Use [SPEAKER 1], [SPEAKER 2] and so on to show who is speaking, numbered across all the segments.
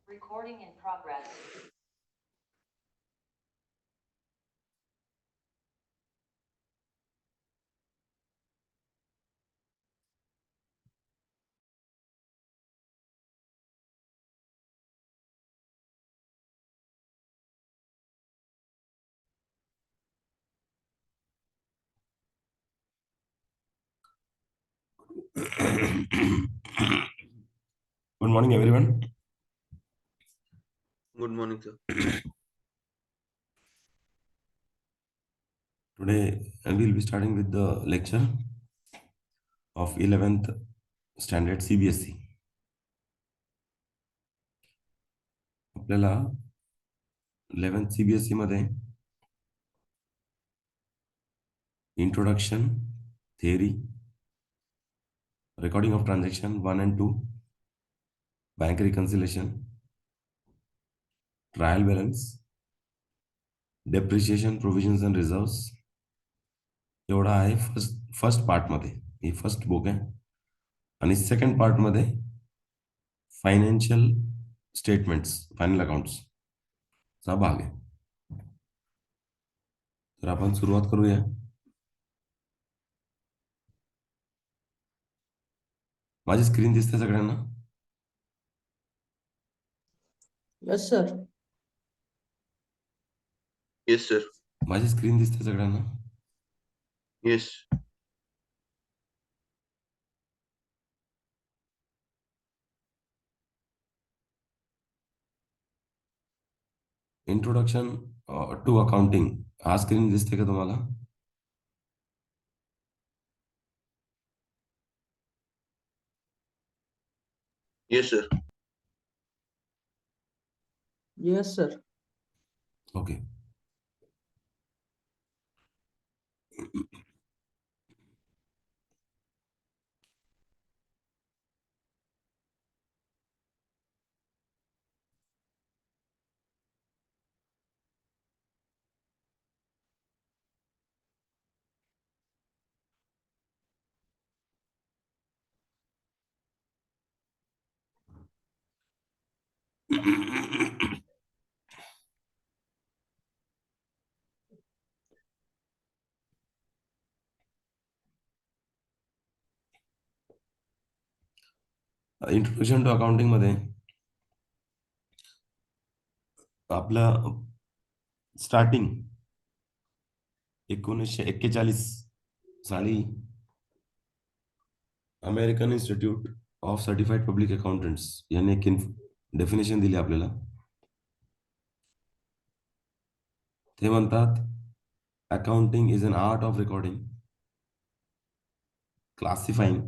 [SPEAKER 1] Recording in progress.
[SPEAKER 2] Good morning, everyone.
[SPEAKER 3] Good morning, sir.
[SPEAKER 2] Today, we'll be starting with the lecture of 11th standard CBSE. आपल्याला 11th CBSE मध्ये introduction, theory, recording of transaction 1 and 2, bank reconciliation, trial balance, depreciation, provisions and reserves एवढा आहे first part मध्ये. ही first book आहे. आणि second part मध्ये financial statements, final accounts चा भाग आहे. तर आपण सुरुवात करूया. माझी स्क्रीन दिसते सगळ्यांना?
[SPEAKER 4] Yes, sir.
[SPEAKER 3] Yes, sir.
[SPEAKER 2] माझी स्क्रीन दिसते सगळ्यांना?
[SPEAKER 3] Yes.
[SPEAKER 2] इंट्रोडक्शन टू अकाउंटिंग हा स्क्रीन दिसते का तुम्हाला?
[SPEAKER 3] Yes, sir.
[SPEAKER 4] Yes, sir.
[SPEAKER 2] Okay. Introduction to accounting मध्ये आपलं स्टार्टिंग 1941 साली American Institute of Certified Public Accountants यांनी एक डेफिनेशन दिली आपल्याला. ते म्हणतात, accounting is an art of recording, classifying,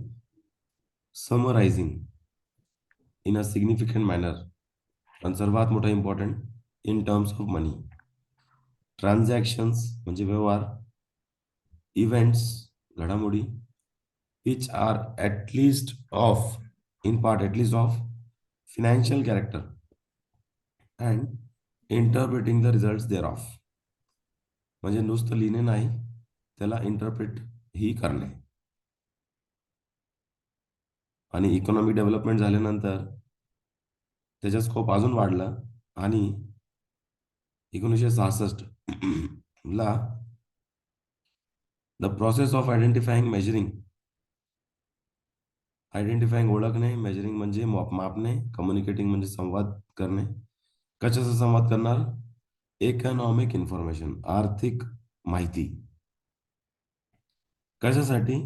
[SPEAKER 2] summarising in a significant manner, आणि सर्वात मोठा important, in terms of money. Transactions म्हणजे व्यवहार, इव्हेंट्स घडामोडी, which are at least of, in part at least of, financial character and interpreting the results thereof. म्हणजे नुसतं लिहिणे नाही, त्याला इंटरप्रेट ही करणे. आणि इकॉनॉमिक डेव्हलपमेंट झाल्यानंतर त्याचा स्कोप अजून वाढला आणि 1966 ला द प्रोसेस ऑफ आयडेंटिफाईंग ओळखणे, मेजरिंग म्हणजे मापणे, कम्युनिकेटिंग म्हणजे संवाद करणे. कशाचा संवाद करणार? इकॉनॉमिक इन्फॉर्मेशन, आर्थिक माहिती. कशासाठी?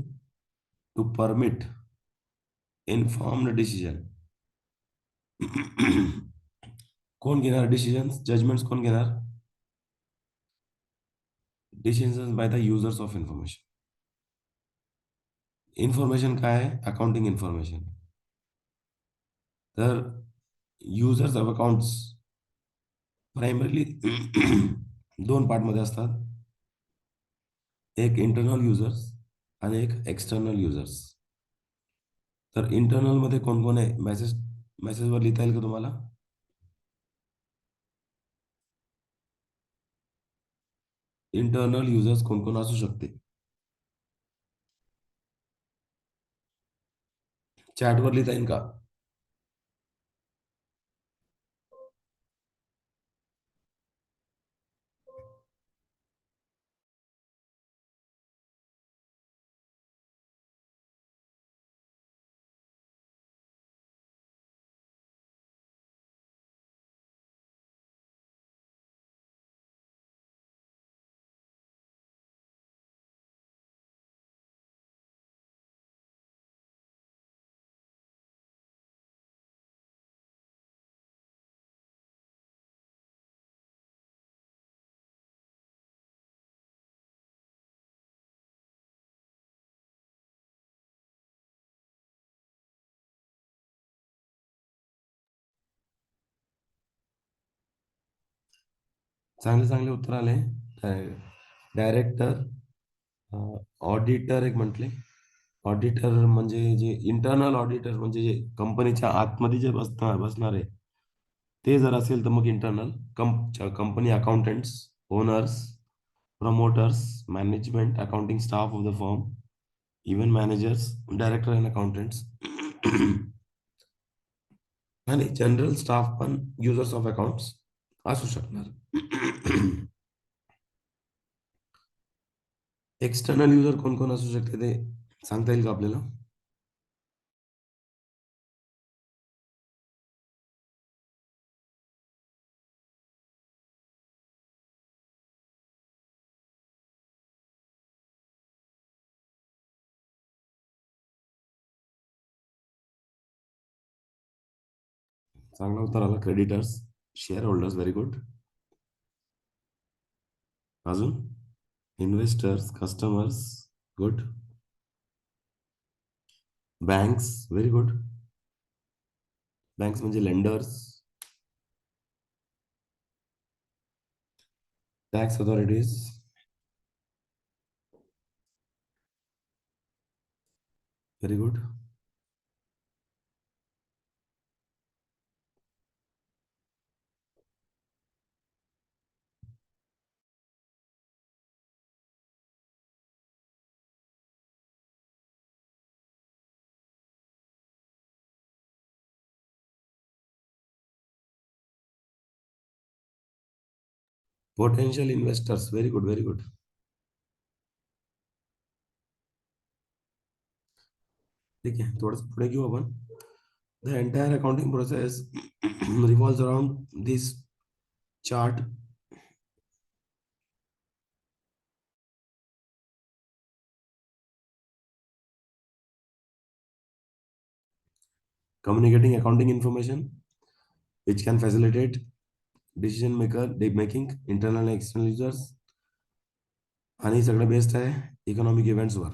[SPEAKER 2] To permit informed decision. कोण घेणार डिसिजन? जजमेंट्स कोण घेणार? Decision by the users of information. Information काय आहे? Accounting information. तर युजर्स ऑफ अकाउंट्स प्रायमरली दोन पार्टमध्ये असतात. एक इंटरनल युजर्स आणि एक एक्सटर्नल युजर्स. तर इंटरनल मध्ये कोण कोण आहे? मेसेजवर लिहिता येईल का तुम्हाला? इंटरनल युजर्स कोण कोण असू शकते? चॅटवर लिहिता येईल का? चांगले चांगले उत्तर आले. डायरेक्टर, ऑडिटर एक म्हटले. ऑडिटर म्हणजे जे इंटरनल ऑडिटर म्हणजे जे कंपनीच्या आतमध्ये जे बसणार आहे, ते जर असेल तर मग internal. Company accountants, owners, promoters, management, accounting staff of the firm, even managers, director and accountants आणि जनरल स्टाफ पण युजर्स ऑफ अकाउंट्स असू शकणार. एक्सटर्नल युजर कोण कोण असू शकते ते सांगता येईल का आपल्याला? चांगला उत्तर आला. Creditors, share holders, very good. अजून investors, customers, good. Banks, very good. Banks म्हणजे lenders, tax authorities, very good. Potential investors, very good, very good. ठीक आहे, थोडंसं पुढे घेऊ आपण. The entire accounting process revolves around this chart. Communicating accounting information which can facilitate decision maker making, internal and external users. आणि सगळं best आहे economic इव्हेंट्सवर.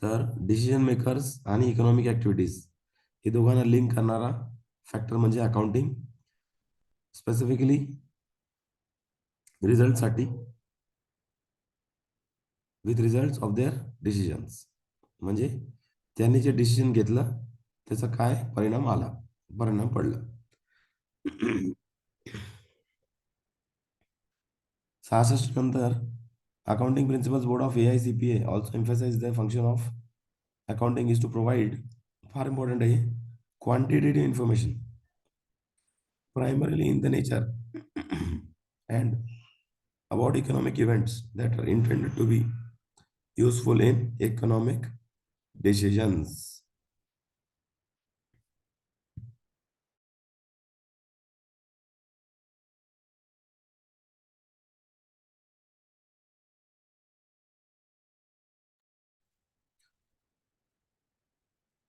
[SPEAKER 2] तर डिसिजन मेकर्स आणि इकॉनॉमिक ऍक्टिव्हिटीज हे दोघांना लिंक करणारा फॅक्टर म्हणजे अकाउंटिंग. स्पेसिफिकली रिझल्टसाठी, with result of their decisions, म्हणजे त्यांनी जे डिसिजन घेतलं त्याचा काय परिणाम पडला. 66 नंतर accounting principles board of AICPA also emphasise the function of accounting is to provide, far important आहे, quantitative information primarily in the nature and about economic events that are intended to be useful in economic decisions.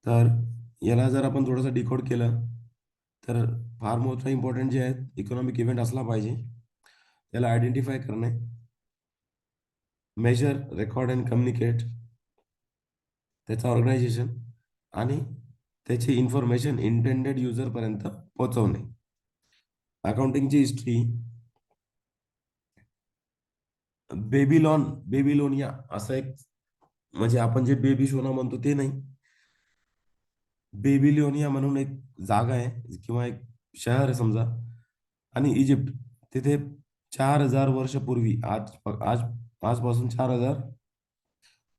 [SPEAKER 2] तर याला जर आपण थोडंसं decode केलं तर फार मोठं इम्पॉर्टंट जे आहेत इकॉनॉमिक इव्हेंट असला पाहिजे. त्याला आयडेंटिफाय करणे, मेजर, रेकॉर्ड अँड कम्युनिकेट, त्याचं ऑर्गनायझेशन आणि त्याची इन्फॉर्मेशन इंटेंडेड युजर पर्यंत पोहोचवणे. अकाउंटिंगची हिस्ट्री, बेबीलोनिया असं एक, म्हणजे आपण जे बेबी सोना म्हणतो ते नाही, बेबिलोनिया म्हणून एक जागा आहे किंवा एक शहर आहे समजा, आणि इजिप्त, तिथे 4000 वर्षपूर्वी, आज आजपासून 4000,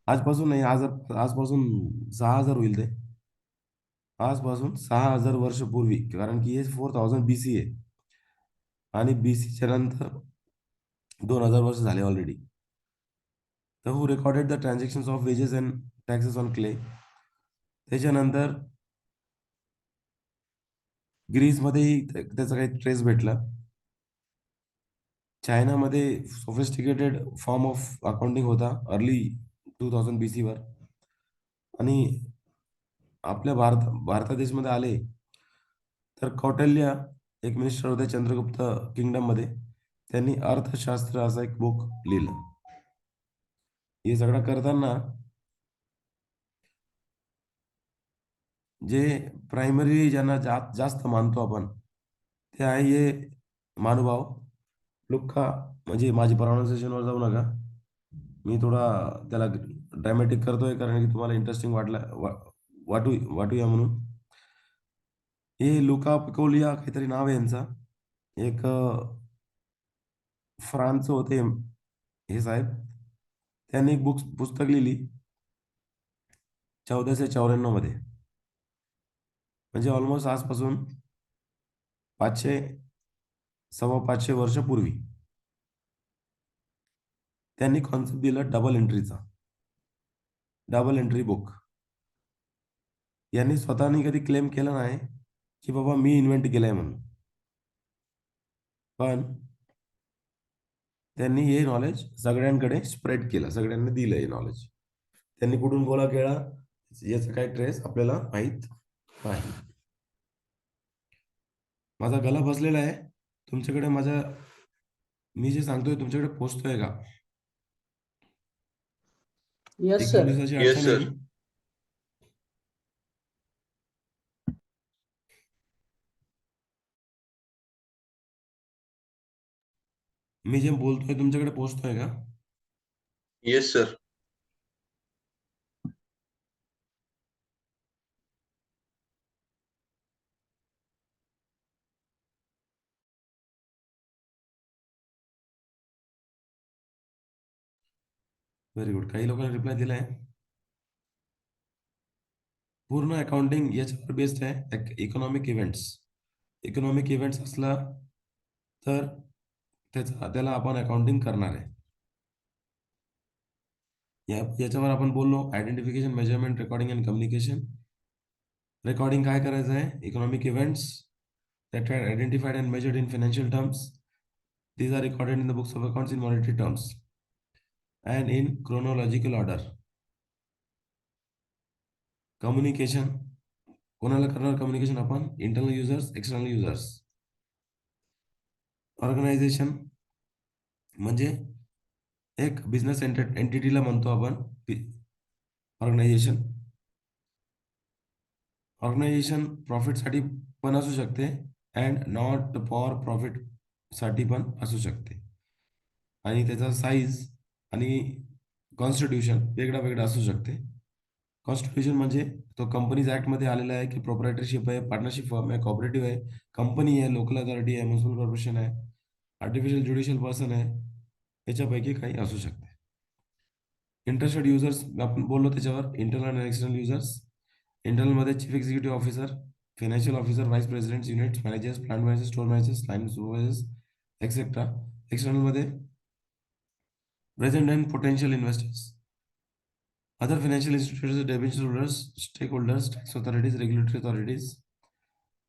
[SPEAKER 2] आजपासून नाही, आजपासून 6000 होईल ते. आजपासून 6000 वर्षपूर्वी, कारण की हे 4000 BC आहे आणि BCच्या नंतर 2000 वर्ष झाले ऑलरेडी. तर who recorded the transaction of wages and taxes on clay. त्याच्यानंतर ग्रीसमध्येही त्याचा काही ट्रेस भेटला. चायनामध्ये सोफिस्टिकेटेड फॉर्म ऑफ अकाउंटिंग होता अर्ली 2000 BC वर. आणि आपल्या भारत देशमध्ये आले तर कौटिल्य एक मिनिस्टर होते चंद्रगुप्त किंगडम मध्ये, त्यांनी अर्थशास्त्र असा एक बुक लिहिलं. हे सगळं करताना जे प्रायमरी ज्यांना जास्त मानतो आपण ते आहे हे महानुभाव, लुक्का, म्हणजे माझी प्रोनाउन्सिएशनवर जाऊ नका. मी थोडा त्याला ड्रॅमॅटिक करतोय कारण की तुम्हाला इंटरेस्टिंग वाटूया म्हणून. हे लुका पिकोलिया काहीतरी नाव आहे यांचा. एक फ्रान्स होते हे साहेब. त्यांनी एक पुस्तक लिहिली 1494 मध्ये, म्हणजे ऑलमोस्ट आजपासून 500 वर्षापूर्वी. त्यांनी कॉन्सेप्ट दिला डबल एंट्रीचा, डबल एंट्री बुक. यांनी स्वतःनी कधी क्लेम केलं नाही की बाबा मी इन्व्हेंट केलंय म्हणून, पण त्यांनी हे नॉलेज सगळ्यांकडे स्प्रेड केलं, सगळ्यांना दिलं हे नॉलेज. त्यांनी कुठून गोळा केला याचा काही ट्रेस आपल्याला माहित नाही. माझा गला बसलेला आहे. तुमच्याकडे मी जे सांगतोय तुमच्याकडे पोहोचतोय का?
[SPEAKER 4] Yes,
[SPEAKER 2] एक
[SPEAKER 4] sir.
[SPEAKER 2] दोन दिवसाची
[SPEAKER 3] Yes,
[SPEAKER 2] अडचण
[SPEAKER 3] sir.
[SPEAKER 2] आहे. मी जे बोलतोय तुमच्याकडे पोहोचतोय का?
[SPEAKER 3] Yes, sir.
[SPEAKER 2] Very good. काही लोकांनी रिप्लाय दिलाय. पूर्ण अकाउंटिंग याच्यावर बेस्ड आहे. Economic events. इकॉनॉमिक इव्हेंट्स असला तर त्याला आपण अकाउंटिंग करणार आहे. याच्यावर आपण बोललो identification, measurement, recording and communication. Recording काय करायचं आहे? Economic events that are identified and measured in financial terms. These are recorded in the books of accounts in monetary terms and in chronological order. Communication कोणाला करणार? Communication आपण internal users, external users. Organisation म्हणजे एक business एंटिटीला म्हणतो आपण organisation. Organisation प्रॉफिटसाठी पण असू शकते अँड नॉट फॉर प्रॉफिट साठी पण असू शकते. आणि त्याचा साईज आणि कॉन्स्टिट्यूशन वेगळा वेगळा असू शकते. कॉन्स्टिट्यूशन म्हणजे तो कंपनीज ऍक्टमध्ये आलेला आहे की प्रोप्रायटरशिप आहे, पार्टनरशिप फर्म आहे, कॉपरेटिव्ह आहे, कंपनी आहे, लोकल अथॉरिटी आहे, म्युन्सिपल कॉर्पोरेशन आहे, आर्टिफिशियल ज्युडिशियल पर्सन आहे, याच्यापैकी काही असू शकते. इंटरेस्टेड युजर्स आपण बोललो त्याच्यावर, इंटरनल आणि एक्सटर्नल युजर्स. इंटरनल मध्ये chief executive officer, financial officer, vice president, unit managers, plant managers, store managers, line supervisors etcetera. External मध्ये present and potential investors, other financial institutions, debenture holders, stakeholders, tax authorities, regulatory authorities,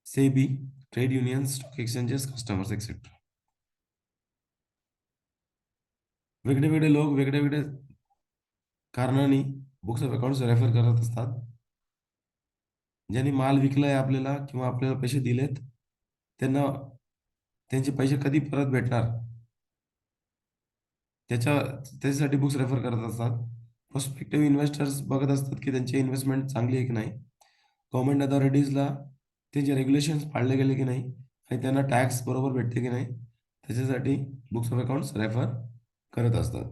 [SPEAKER 2] SEBI, trade unions, stock exchanges, customers, etc. वेगळे वेगळे लोक वेगळे वेगळे कारणांनी books of accounts refer करत असतात. ज्यांनी माल विकलाय आपल्याला किंवा आपल्याला पैसे दिलेत त्यांना त्यांचे पैसे कधी परत भेटणार त्याच्यासाठी बुक्स रेफर करत असतात. प्रोस्पेक्टिव्ह इन्व्हेस्टर्स बघत असतात की त्यांची इन्व्हेस्टमेंट चांगली आहे की नाही, गव्हर्नमेंट अथॉरिटीजला त्यांचे रेग्युलेशन्स पाळले गेले की नाही आणि त्यांना टॅक्स बरोबर भेटते की नाही, त्याच्यासाठी बुक्स ऑफ अकाउंट्स रेफर करत असतात.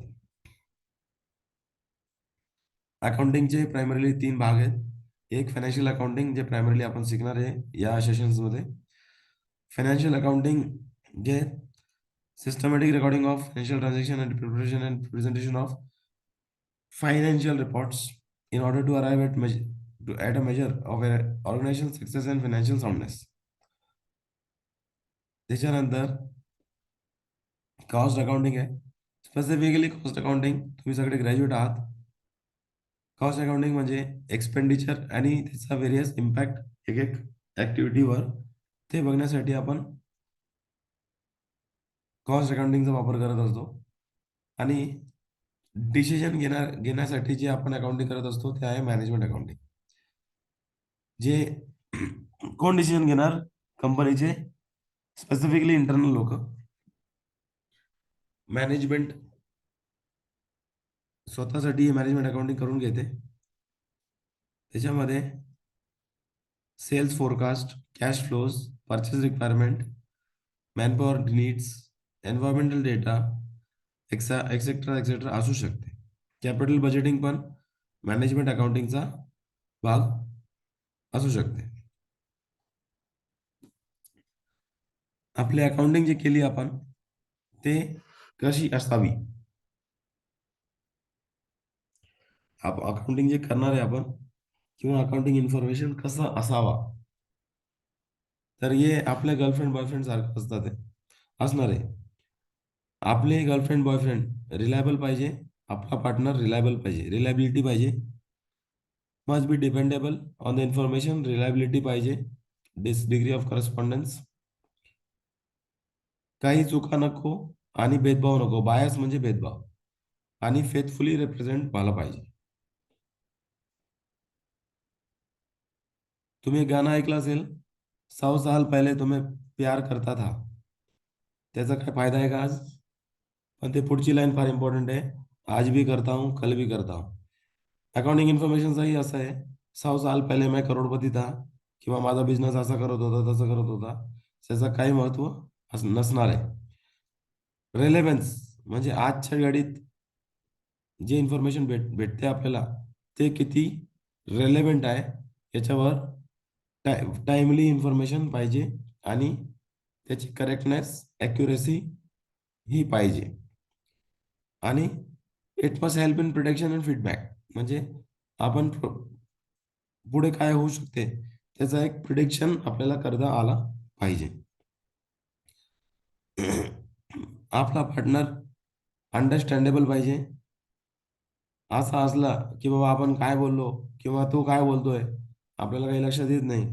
[SPEAKER 2] अकाउंटिंगचे प्रायमरीली 3 भाग आहेत. एक फायनान्शियल अकाउंटिंग जे प्रायमरीली आपण शिकणार आहे या सेशन्समध्ये. फायनान्शियल अकाउंटिंग जे systematic recording of financial transaction and preparation and presentation of financial reports in order to arrive at a measure of an organization's success and financial soundness. त्याच्यानंतर cost accounting आहे. Specifically cost accounting, तुम्ही सगळे graduate आहात. Cost accounting म्हणजे expenditure आणि त्याचा various impact एक एक ऍक्टिव्हिटीवर ते बघण्यासाठी आपण कॉस्ट अकाउंटिंगचा वापर करत असतो. आणि डिसिजन घेण्यासाठी जे आपण अकाउंटिंग करत असतो ते आहे मॅनेजमेंट अकाउंटिंग. जे कोण डिसिजन घेणार? कंपनीचे स्पेसिफिकली इंटरनल लोक. मॅनेजमेंट स्वतःसाठी मॅनेजमेंट अकाउंटिंग करून घेते. त्याच्यामध्ये sales forecast, cash flows, purchase requirement, manpower needs, environmental data, etcetera etcetera असू शकते. कॅपिटल बजेटिंग पण मॅनेजमेंट अकाउंटिंगचा भाग असू शकते. आपली अकाउंटिंग जी केली आपण ते कशी असावी, अकाउंटिंग जे करणार आहे आपण किंवा अकाउंटिंग इन्फॉर्मेशन कसं असावा, तर हे आपल्या गर्लफ्रेंड बॉयफ्रेंड सारखं असतात ते असणार आहे. आपले गर्लफ्रेंड बॉयफ्रेंड रिलायबल पाहिजे, आपला पार्टनर रिलायबल पाहिजे, रिलायबिलिटी पाहिजे, must be dependable on the information, reliability पाहिजे, डिग्री ऑफ करस्पॉन्डन्स, काही चुका नको आणि भेदभाव नको, बायस म्हणजे भेदभाव, आणि फेथफुली रिप्रेझेंट व्हायला पाहिजे. तुम्ही एक गाणं ऐकलं असेल, 100 साल पहले तुम्हें प्यार करता था, त्याचा काय फायदा आहे का आज? पण ते पुढची लाईन फार इम्पॉर्टंट आहे, आज भी करता हूँ कल भी करता हूँ. अकाउंटिंग इन्फॉर्मेशनचाही असं आहे, 100 साल पहिले मैं करोडपती था, किंवा माझा बिझनेस असा करत होता तसं करत होता, त्याचं काही महत्व नसणार आहे. रेलेव्हन्स म्हणजे आजच्या घडीत जे इन्फॉर्मेशन भेटते आपल्याला ते किती रेलेव्हंट आहे याच्यावर टाइमली इन्फॉर्मेशन पाहिजे, आणि त्याची करेक्टनेस, ॲक्युरेसी ही पाहिजे, आणि it must help in prediction and feedback, म्हणजे आपण पुढे काय होऊ शकते त्याचा एक प्रिडिक्शन आपल्याला करता आला पाहिजे. आपला पार्टनर अंडरस्टँडेबल पाहिजे, असा असला की बाबा आपण काय बोललो किंवा तो काय बोलतोय आपल्याला काही लक्षात येत नाही,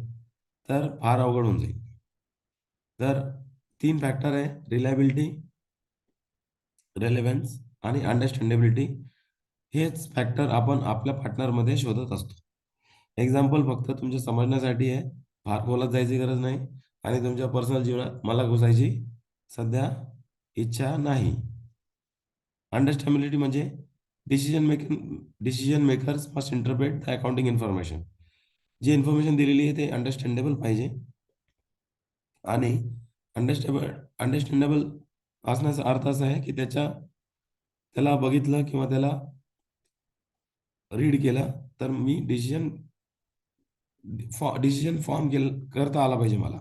[SPEAKER 2] तर फार अवघड होऊन जाईल. तर 3 फॅक्टर आहे, रिलायबिलिटी, रेलेव्हन्स आणि अंडरस्टँडेबिलिटी. हेच फॅक्टर आपण आपल्या पार्टनरमध्ये शोधत असतो. एक्झाम्पल फक्त तुमच्या समजण्यासाठी आहे, फार बोलत जायची गरज नाही, आणि तुमच्या पर्सनल जीवनात मला घुसायची सध्या इच्छा नाही. अंडरस्टँडेबिलिटी म्हणजे decision makers must interpret the accounting information. जी इन्फॉर्मेशन दिलेली आहे ते अंडरस्टँडेबल पाहिजे, आणि अंडरस्टँडेबल असण्याचा अर्थ असा आहे की त्याला बघितलं किंवा त्याला रीड केलं तर मी डिसिजन फॉर्म करता आला पाहिजे मला.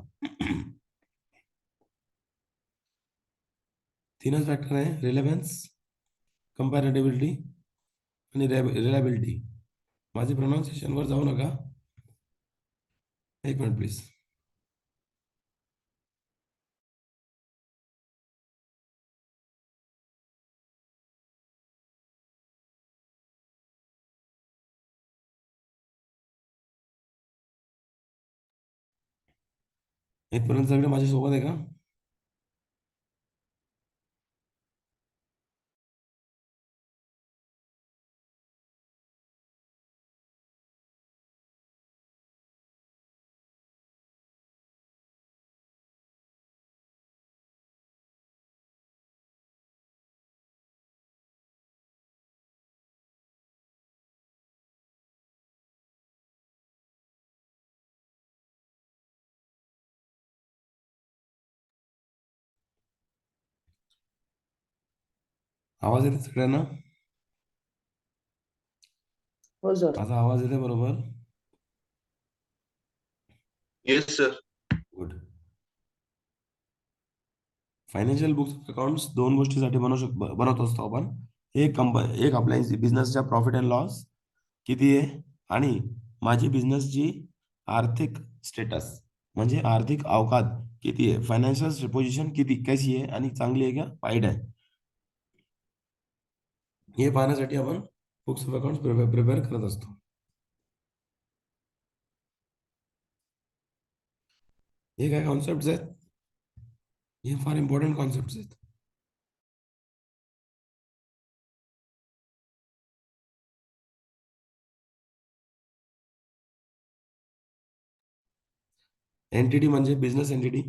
[SPEAKER 2] तीनच फॅक्टर आहे, रिलेव्हन्स, कम्पॅरेटिबिलिटी आणि रिलायबिलिटी. माझे प्रोनाऊन्सिएशनवर जाऊ नका, एक मिनिट प्लीज. इथपर्यंत सगळे माझ्या सोबत आहे का? आवाज येते सगळ्यांना?
[SPEAKER 4] हो सर.
[SPEAKER 2] माझा आवाज येते बरोबर?
[SPEAKER 3] Yes, sir.
[SPEAKER 2] Good. Financial books accounts दोन गोष्टीसाठी बनवत असतो आपण. एक आपल्या बिझनेसच्या प्रॉफिट अँड लॉस किती आहे, आणि माझी बिझनेसची आर्थिक स्टेटस म्हणजे आर्थिक अवकात किती आहे, फायनान्शियल पोझिशन किती कशी आहे, आणि चांगली आहे का वाईट आहे, हे पाहण्यासाठी आपण बुक्स ऑफ अकाउंट्स प्रिपेअर करत असतो. हे काय कॉन्सेप्ट आहेत, हे फार इम्पॉर्टंट कॉन्सेप्ट आहेत. एंटिटी म्हणजे बिझनेस एंटिटी,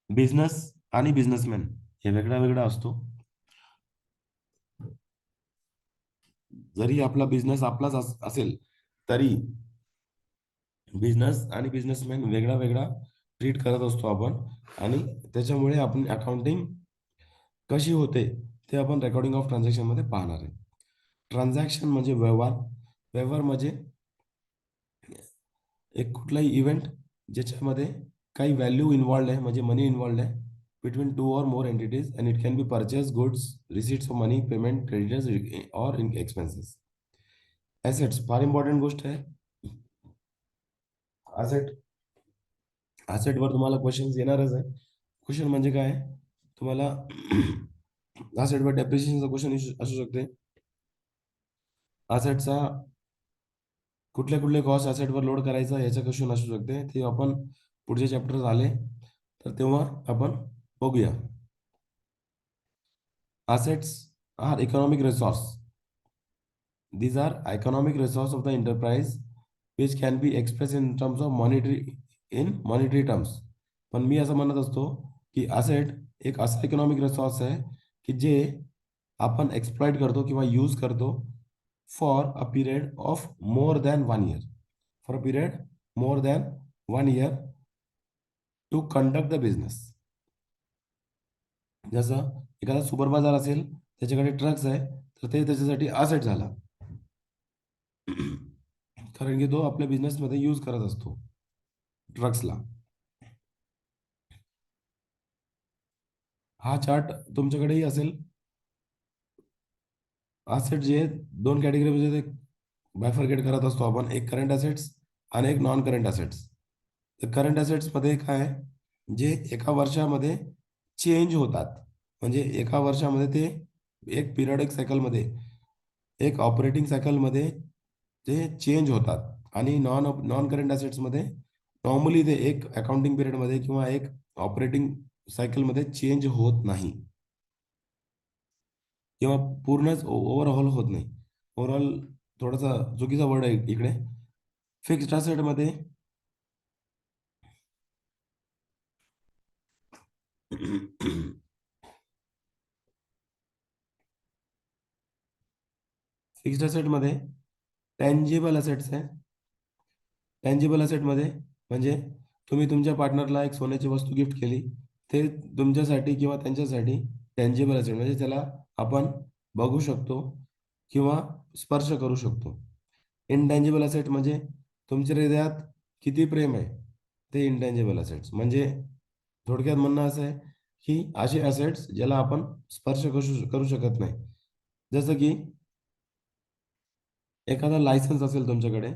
[SPEAKER 2] बिझनेस आणि बिझनेसमॅन हे वेगळा वेगळा असतो. जरी आपला बिझनेस आपलाच असेल तरी बिझनेस आणि बिझनेसमॅन वेगळा वेगळा ट्रीट करत असतो आपण. आणि त्याच्यामुळे आपण अकाउंटिंग कशी होते ते आपण रेकॉर्डिंग ऑफ ट्रान्झॅक्शन मध्ये पाहणार आहे. ट्रान्झॅक्शन म्हणजे व्यवहार. व्यवहार म्हणजे एक कुठलाही इव्हेंट ज्याच्यामध्ये काही व्हॅल्यू इन्व्हॉल्ड आहे, म्हणजे मनी इन्व्हॉल्ड आहे, between two or more entities, and it can be purchase goods, receipts of money, payment, creditors or in expenses. Assets फार इम्पॉर्टंट गोष्ट आहे. ॲसेट ॲसेटवर तुम्हाला क्वेश्चन्स येणारच आहे. क्वेश्चन म्हणजे काय, तुम्हाला ॲसेटवर डेप्रिसिएशनचा क्वेश्चन असू शकते. ॲसेटचा कुठले कुठले कॉस्ट ॲसेटवर लोड करायचा याचा क्वेश्चन असू शकते. ते आपण पुढचे चॅप्टर आले तर तेव्हा आपण बघूया. Assets are economic resource. These are economic resource of the enterprise which can be expressed in terms of monetary terms. पण मी असं म्हणत असतो की असेट एक असा इकॉनॉमिक रिसोर्स आहे की जे आपण एक्सप्लॉइट करतो किंवा यूज करतो for a period of more than 1 year. For a period more than 1 year to conduct the business. जसं एखादा सुपर बाजार असेल, त्याच्याकडे ट्रक्स आहे, तर ते त्याच्यासाठी असेट झाला. कारण की तो आपल्या बिझनेसमध्ये यूज करत असतो ट्रक्सला. हा चार्ट तुमच्याकडेही असेल. असेट जे आहेत, 2 कॅटेगरीमध्ये ते बायफर्केट करत असतो आपण, एक करंट असेट्स आणि एक नॉन करंट असेट्स. तर करंट असेट्समध्ये काय आहे, जे एका वर्षामध्ये चेंज होतात. म्हणजे एका वर्षामध्ये ते एक पिरियडिक सायकलमध्ये, एक ऑपरेटिंग सायकलमध्ये ते चेंज होतात. आणि नॉन करंट असेट्समध्ये नॉर्मली ते एक अकाउंटिंग पिरियडमध्ये किंवा एक ऑपरेटिंग सायकलमध्ये चेंज होत नाही किंवा पूर्णच ओव्हरऑल होत नाही. ओव्हरऑल थोडासा चुकीचा वर्ड आहे इकडे. फिक्स्ड असेटमध्ये फिक्स्ड असेटमध्ये टँजिबल असेट्स आहे. टँजिबल असेटमध्ये म्हणजे तुम्ही तुमच्या पार्टनरला एक सोन्याची वस्तू गिफ्ट केली, ते तुमच्यासाठी किंवा त्यांच्यासाठी टँजिबल असेट, म्हणजे त्याला आपण बघू शकतो किंवा स्पर्श करू शकतो. इनटँजिबल असेट म्हणजे तुमच्या हृदयात किती प्रेम आहे, ते इनटँजिबल असेट्स. म्हणजे थोडक्यात म्हणणं असं आहे की असे असेट्स ज्याला आपण स्पर्श करू शकत नाही. जसं की एखादा लायसन्स असेल तुमच्याकडे,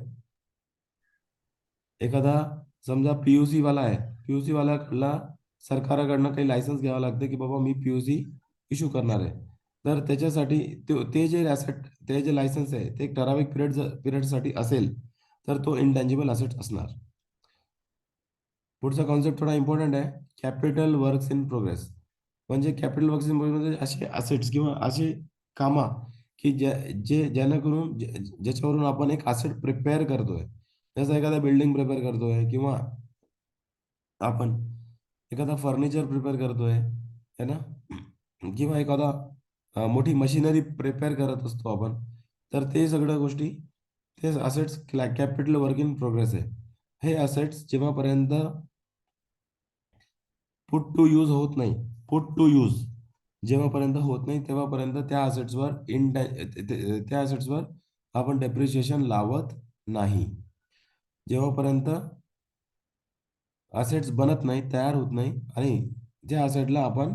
[SPEAKER 2] एखादा समजा पीयूसी वाला आहे, पीयूसी वाल्याला सरकाराकडनं काही लायसन्स घ्यावं लागतं की बाबा मी पीयूसी इश्यू करणार आहे. तर त्याच्यासाठी ते जे ॲसेट, ते जे लायसन्स आहे ते एक ठराविक पिरियडसाठी असेल तर तो इनटँजिबल असेट असणार. पुढचा कॉन्सेप्ट थोडा इम्पॉर्टंट आहे, कॅपिटल वर्क्स इन प्रोग्रेस. म्हणजे कॅपिटल वर्क्स इन प्रोग्रेस म्हणजे असे असेट्स किंवा असे कामा की जेणेकरून ज्याच्यावरून आपण एक असेट प्रिपेअर करतोय. जसं एखादा बिल्डिंग प्रिपेअर करतोय किंवा आपण एखादा फर्निचर प्रिपेअर करतोय, है ना, किंवा एखादा मोठी मशिनरी प्रिपेअर करत असतो आपण. तर ते सगळ्या गोष्टी, ते assets capital work in progress आहे. हे असेट्स जेव्हापर्यंत पुट टू यूज होत नाही, पुट टू यूज जेव्हापर्यंत होत नाही तेव्हापर्यंत त्या असेट्सवर आपण डेप्रिशिएशन लावत नाही. जेव्हापर्यंत असेट्स बनत नाही, तयार होत नाही, आणि ज्या असेटला आपण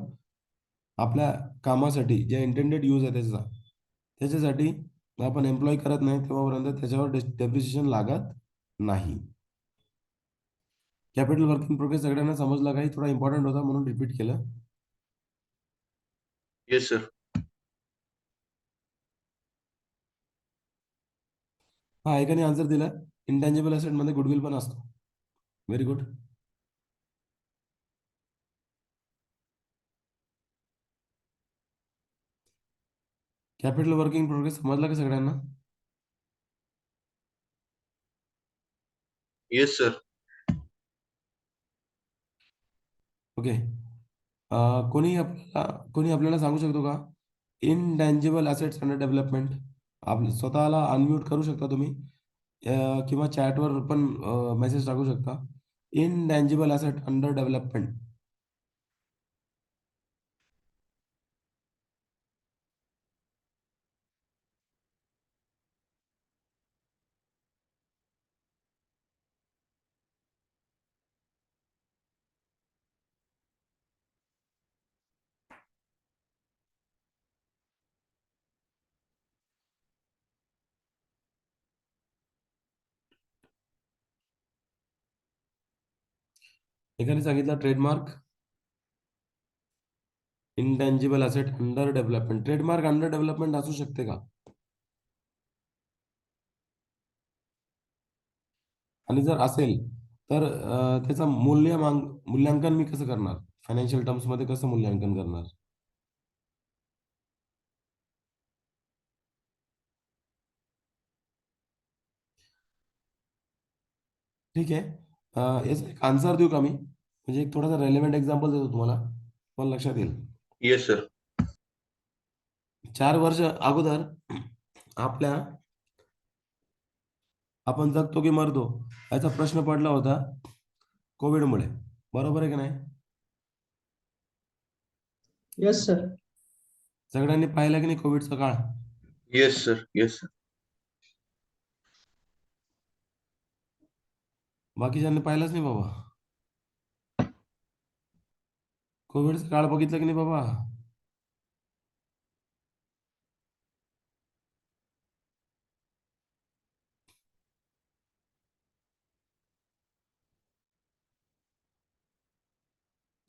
[SPEAKER 2] आपल्या कामासाठी जे इंटेंडेड यूज आहे त्याच्यासाठी आपण एम्प्लॉय करत नाही, तेव्हापर्यंत त्याच्यावर डेप्रिशिएशन लागत नाही. कॅपिटल वर्क इन प्रोग्रेस सगळ्यांना समजला काही, थोडा इम्पॉर्टंट होता म्हणून रिपीट केलं.
[SPEAKER 3] Yes, sir.
[SPEAKER 2] हा, एकाने आन्सर दिला, इंटँजिबल असेट मध्ये गुडविल पण असतो. Very good. Capital work in progress समजला का सगळ्यांना?
[SPEAKER 3] Yes, sir.
[SPEAKER 2] ओके. कोणी आपल्याला सांगू शकतो का इनटँजिबल असेट्स अंडर डेव्हलपमेंट? स्वतःला अनम्यूट करू शकता तुम्ही, किंवा चॅटवर पण मेसेज टाकू शकता. Intangible asset under development. एकाने सांगितलं trademark intangible asset under development. Trademark under development असू शकते का? आणि जर असेल तर त्याचा मूल्यांकन मी कसं करणार? फायनान्शियल टर्म्स मध्ये कसं मूल्यांकन करणार? ठीक आहे. याचा एक आन्सर देऊ का मी? म्हणजे एक थोडासा रेलेव्हंट एक्झाम्पल देतो तुम्हाला, पण लक्षात येईल.
[SPEAKER 3] Yes sir.
[SPEAKER 2] 4 वर्ष अगोदर आपल्या आपण जगतो की मरतो याचा प्रश्न पडला होता कोविडमुळे. बरोबर आहे की नाही?
[SPEAKER 4] Yes, sir.
[SPEAKER 2] सगळ्यांनी पाहिलं की नाही कोविडचा काळ?
[SPEAKER 3] Yes sir. Yes sir.
[SPEAKER 2] बाकीच्यांनी पाहिलंच नाही बाबा. कोविडचा काळ बघितलं की नाही बाबा?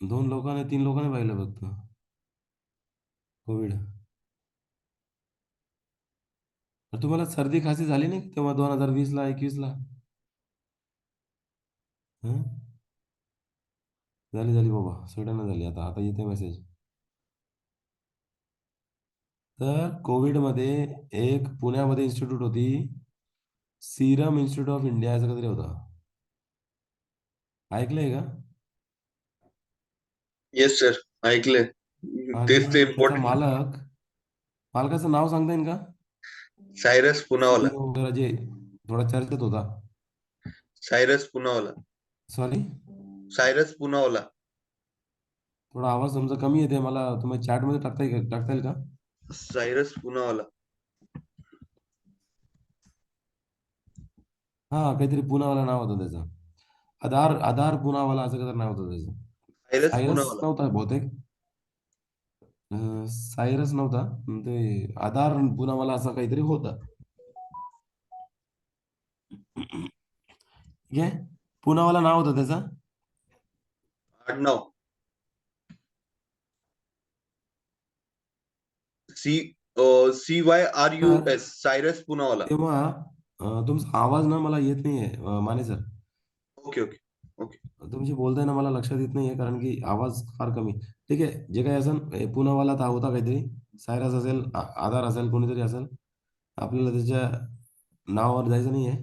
[SPEAKER 2] दोन लोकांनी 3 लोकांनी पाहिलं फक्त कोविड. तुम्हाला सर्दी खासी झाली नाही तेव्हा 2020ला 21ला? हं? झाली झाली बाबा, सगळ्यांना झाली. आता आता येते मेसेज. तर कोविडमध्ये एक पुण्यामध्ये इन्स्टिट्यूट होती, सिरम इन्स्टिट्यूट ऑफ इंडिया असं काहीतरी होतं. ऐकलंय का?
[SPEAKER 3] Yes sir. ऐकलंय.
[SPEAKER 2] आणि
[SPEAKER 3] तेच ते
[SPEAKER 2] त्याचा
[SPEAKER 3] इम्पॉर्टंट.
[SPEAKER 2] मालकाचं नाव सांगता येईल का?
[SPEAKER 3] सायरस पुनावाला.
[SPEAKER 2] CEO वगैरे जे थोडा चर्चेत होता.
[SPEAKER 3] सायरस पुनावाला.
[SPEAKER 2] सॉरी,
[SPEAKER 3] सायरस पुनावाला.
[SPEAKER 2] थोडा आवाज तुमचा कमी येते मला. तुम्ही चॅटमध्ये टाकता येईल का?
[SPEAKER 3] सायरस पुनावाला.
[SPEAKER 2] हा, काहीतरी पुनावाला नाव होतं त्याचं. आधार आधार पुनावाला असं काहीतरी नाव होतं त्याचं.
[SPEAKER 3] सायरस
[SPEAKER 2] सायरस
[SPEAKER 3] पुनावाला.
[SPEAKER 2] नव्हता बहुतेक. सायरस नव्हता. ते आधार पुनावाला असं काहीतरी होतं. ठीक आहे. पुनावाला नाव होतं त्याचं.
[SPEAKER 3] आडनाव सी
[SPEAKER 2] तर
[SPEAKER 3] CYRUS. सायरस पुनावाला.
[SPEAKER 2] तेव्हा तुमचा आवाज ना मला येत नाहीये Mane sir.
[SPEAKER 3] Okay okay okay.
[SPEAKER 2] तुमची बोलताय ना मला लक्षात येत नाहीये, कारण की आवाज फार कमी. ठीक आहे, जे काही असेल पुनावाला तर होता काहीतरी. सायरस असेल, आधार असेल, कोणीतरी असेल. आपल्याला त्याच्या नावावर जायचं नाहीये.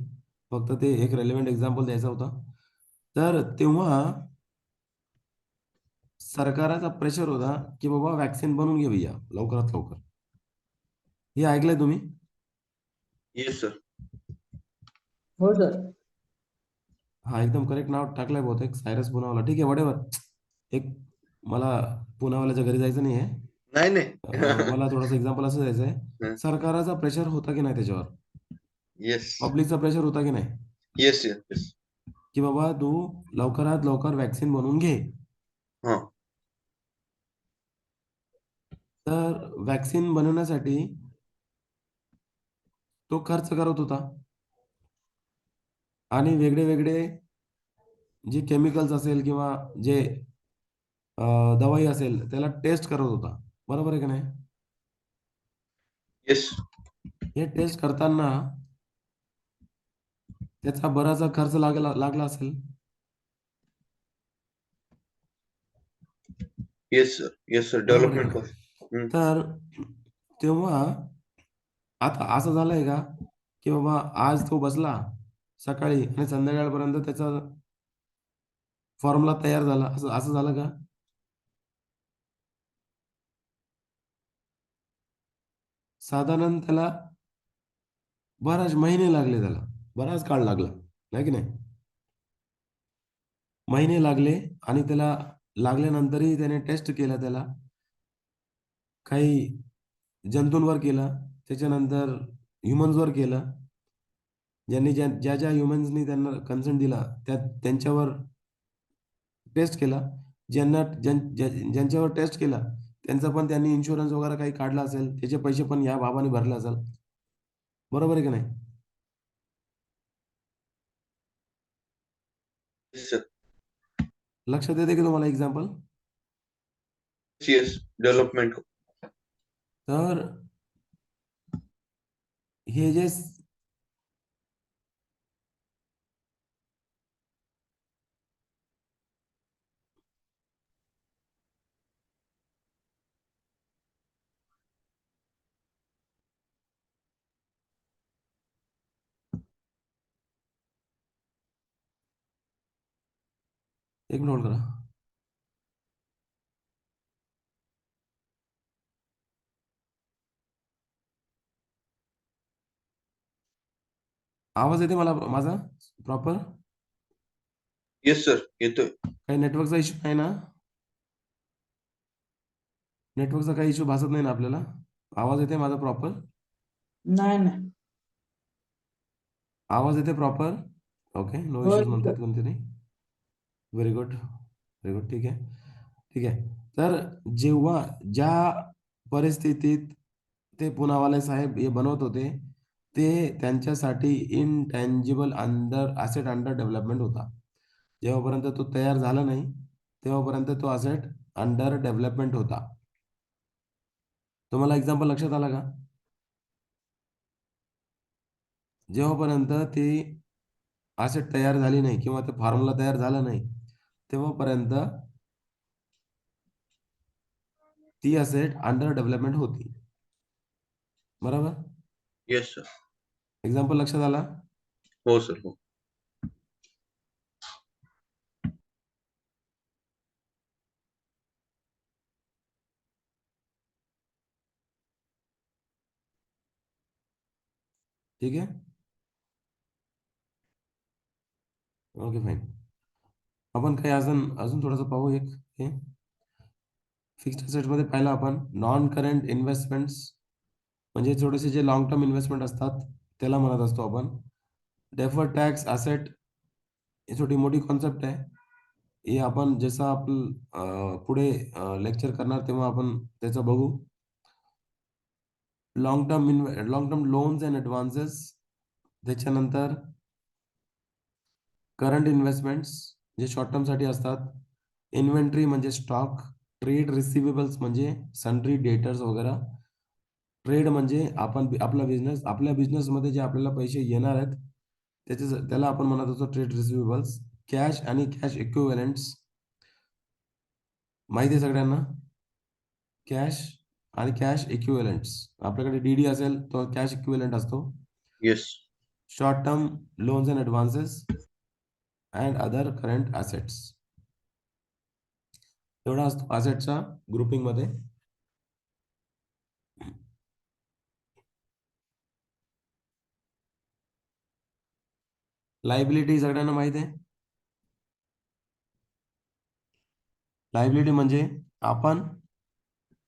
[SPEAKER 2] फक्त ते एक रेलेव्हंट एक्झाम्पल द्यायचा होता. तर तेव्हा सरकाराचा प्रेशर होता की बाबा वॅक्सिन बनवून घे भैया लवकरात लवकर. हे ऐकलंय तुम्ही?
[SPEAKER 3] Yes sir.
[SPEAKER 4] हो, sir.
[SPEAKER 2] हा, एकदम करेक्ट नाव टाकलंय बहुतेक, सायरस पुनावाला. ठीक आहे, वडेवर. एक मला पुनावाल्याच्या घरी जायचं नाही आहे.
[SPEAKER 3] नाही नाही.
[SPEAKER 2] मला थोडंसं एक्झाम्पल असं द्यायचं आहे. सरकाराचा प्रेशर होता की नाही त्याच्यावर?
[SPEAKER 3] येस
[SPEAKER 2] पब्लिकचा प्रेशर होता की नाही?
[SPEAKER 3] Yes yes yes.
[SPEAKER 2] की बाबा तू लवकरात लवकर वॅक्सिन बनवून घे.
[SPEAKER 3] हा.
[SPEAKER 2] तर वॅक्सिन बनवण्यासाठी तो खर्च करत होता आणि वेगळे वेगळे जे केमिकल्स असेल किंवा जे दवाई असेल त्याला टेस्ट करत होता. बरोबर आहे की नाही?
[SPEAKER 3] येस
[SPEAKER 2] हे टेस्ट करताना त्याचा बराचसा खर्च लागला असेल.
[SPEAKER 3] Yes sir. Yes sir.
[SPEAKER 2] बरोबर आहे
[SPEAKER 3] डेव्हलपमेंट
[SPEAKER 2] ना?
[SPEAKER 3] कॉस्ट.
[SPEAKER 2] तर तेव्हा आता असं झालंय का की बाबा आज तो बसला सकाळी आणि संध्याकाळपर्यंत त्याचा फॉर्म्युला तयार झाला, असं असं झालं का? साधारण त्याला बराच महिने लागले, त्याला बराच काळ लागला, नाही की नाही? महिने लागले आणि त्याला लागल्यानंतरही त्याने टेस्ट केला, त्याला काही जंतूंवर केलं, त्याच्यानंतर ह्युमन्सवर केलं. ज्यांनी ज्या ज्या ह्युमन्सनी त्यांना कन्सेंट दिला त्यांच्यावर टेस्ट केला. ज्यांच्यावर टेस्ट केला त्यांचा पण त्यांनी इन्शुरन्स वगैरे काही काढला असेल, त्याचे पैसे पण या बाबाने भरले असेल. बरोबर आहे की नाही?
[SPEAKER 3] Yes, sir.
[SPEAKER 2] लक्षात येते की तुम्हाला एक्झाम्पल?
[SPEAKER 3] Yes. Development.
[SPEAKER 2] तर हे जे एक मिनिट होल्ड करा. आवाज येते मला माझा प्रॉपर?
[SPEAKER 3] Yes, sir. येतोय.
[SPEAKER 2] काही नेटवर्कचा इश्यू नाही ना? नेटवर्कचा काही इश्यू भासत नाही ना आपल्याला? आवाज येते माझा प्रॉपर?
[SPEAKER 4] नाही नाही.
[SPEAKER 2] आवाज येते प्रॉपर? ओके, नो
[SPEAKER 4] हो
[SPEAKER 2] इश्यूज
[SPEAKER 4] sir.
[SPEAKER 2] म्हणतात कोणतरी. Very good, very good. ठीक आहे, ठीक आहे. तर जेव्हा ज्या परिस्थितीत ते पुनावाले साहेब हे बनवत होते, ते त्यांच्यासाठी इनटँजिबल ॲसेट अंडर डेव्हलपमेंट होता. जेव्हापर्यंत तो तयार झाला नाही, तेव्हापर्यंत तो ॲसेट अंडर डेव्हलपमेंट होता. तुम्हाला एक्झाम्पल लक्षात आला का? जेव्हापर्यंत ती ॲसेट तयार झाली नाही किंवा ते फॉर्म्युला तयार झाला नाही, तेव्हापर्यंत ती ॲसेट अंडर डेव्हलपमेंट होती. बरोबर?
[SPEAKER 3] Yes, sir.
[SPEAKER 2] एक्झाम्पल लक्षात आला?
[SPEAKER 3] हो सर. हो.
[SPEAKER 2] ठीक आहे, ओके फाईन. आपण काही अजून अजून थोडंसं पाहू. एक हे फिक्स्ड असेट्समध्ये पाहिलं आपण नॉन करंट इन्व्हेस्टमेंट्स, म्हणजे थोडेसे जे लॉंग टर्म इन्व्हेस्टमेंट असतात त्याला म्हणत असतो आपण. डेफर्ड टॅक्स असेट ही छोटी मोठी कॉन्सेप्ट आहे. हे आपण जसं पुढे लेक्चर करणार तेव्हा आपण त्याचं बघू. Long term loans and advances, त्याच्यानंतर करंट इन्व्हेस्टमेंट्स जे शॉर्ट टर्मसाठी असतात. इन्व्हेंटरी म्हणजे स्टॉक. ट्रेड रिसिव्हेबल्स म्हणजे सन्ड्री डेटर्स वगैरे. ट्रेड म्हणजे आपल्या बिझनेसमध्ये जे आपल्याला पैसे येणार आहेत त्याला आपण म्हणत असतो ट्रेड रिसिव्हेबल्स. कॅश आणि कॅश इक्विव्हॅलंट्स माहिती आहे सगळ्यांना? कॅश आणि कॅश इक्विव्हॅलंट्स, आपल्याकडे डीडी असेल तो कॅश इक्विव्हॅलंट असतो.
[SPEAKER 3] Yes.
[SPEAKER 2] Short term loans and advances and other current assets, एवढा असतो ॲसेटच्या ग्रुपिंगमध्ये. लायबिलिटी सगळ्यांना माहिती आहे. लायबिलिटी म्हणजे आपण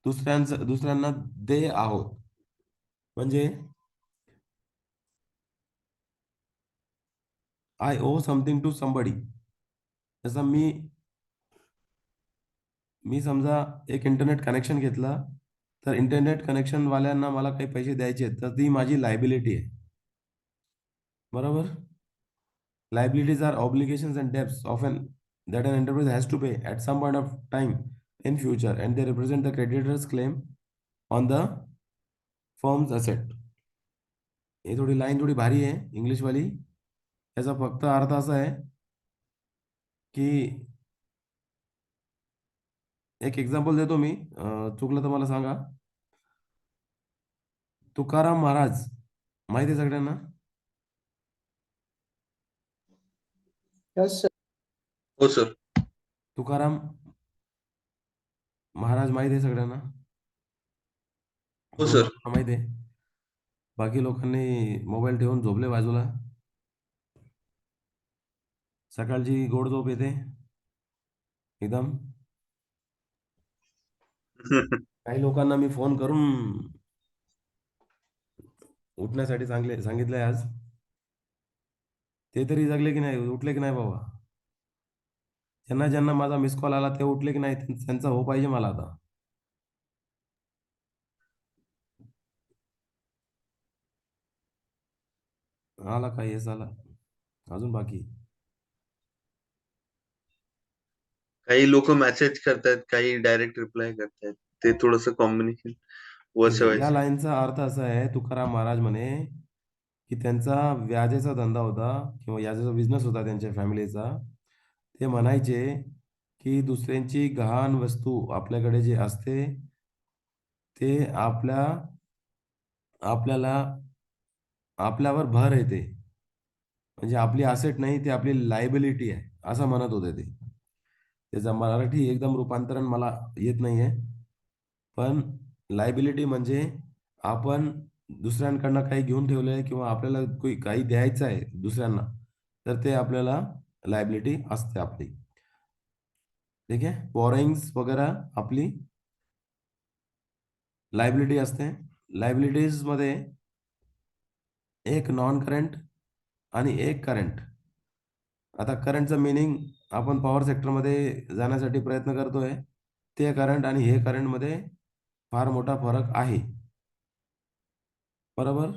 [SPEAKER 2] दुसऱ्यांना देय आहोत. म्हणजे I owe something to somebody. जसं मी समजा एक इंटरनेट कनेक्शन घेतलं, तर इंटरनेट कनेक्शन वाल्यांना मला काही पैसे द्यायचे आहेत, तर ती माझी लायबिलिटी आहे. बरोबर? Liabilities are obligations and debts often that an enterprise has to pay at some point of time in future, and they represent the creditor's claim on the firm's asset. ही थोडी लाईन थोडी भारी आहे इंग्लिशवाली. याचा फक्त अर्थ असा आहे की एक एक्झाम्पल देतो मी, चुकलं तर मला सांगा. तुकाराम महाराज माहिती आहे सगळ्यांना?
[SPEAKER 4] Yes sir.
[SPEAKER 3] हो सर.
[SPEAKER 2] तुकाराम महाराज माहिती आहे सगळ्यांना?
[SPEAKER 3] हो
[SPEAKER 2] दोन
[SPEAKER 3] सर.
[SPEAKER 2] लोकांना माहिती आहे. बाकी लोकांनी मोबाईल ठेवून झोपले बाजूला. सकाळची गोड झोप येते. एकदम काही लोकांना मी फोन करून उठण्यासाठी सांगितलंय आज. ते तरी जगले की नाही, उठले की नाही बाबा. ज्यांना ज्यांना माझा मिस कॉल आला ते उठले की नाही, त्यांचा हो पाहिजे मला आता. आला काय येस आला अजून बाकी.
[SPEAKER 3] काही लोक मेसेज करतायत, काही डायरेक्ट रिप्लाय करतायत. ते थोडस कॉम्बिनेशन वर्ष
[SPEAKER 2] या
[SPEAKER 3] व्हायचं.
[SPEAKER 2] लाईनचा अर्थ असा आहे, तुकाराम महाराज म्हणे की त्यांचा व्याजाचा धंदा होता किंवा व्याजाचा बिझनेस होता त्यांच्या फॅमिलीचा. ते म्हणायचे की दुसऱ्यांची गहाण वस्तू आपल्याकडे जे असते ते आपल्याला आपल्यावर भर येते. म्हणजे आपली असेट नाही, ती आपली लायबिलिटी आहे असं म्हणत होते ते. त्याचं मराठी एकदम रूपांतरण मला येत नाहीये. पण लायबिलिटी म्हणजे आपण दुसऱ्यांकडनं काही घेऊन ठेवलंय किंवा आपल्याला काही द्यायचं आहे दुसऱ्यांना, तर ते आपल्याला लायबिलिटी असते आपली. ठीक आहे. बॉरोइंग्स वगैरे आपली लायबिलिटी असते. लायबिलिटीज मध्ये एक नॉन करंट आणि एक करंट. आता करंटचं मिनिंग आपण पॉवर सेक्टरमध्ये जाण्यासाठी प्रयत्न करतोय. ते करंट आणि हे करंटमध्ये फार मोठा फरक आहे. बरोबर.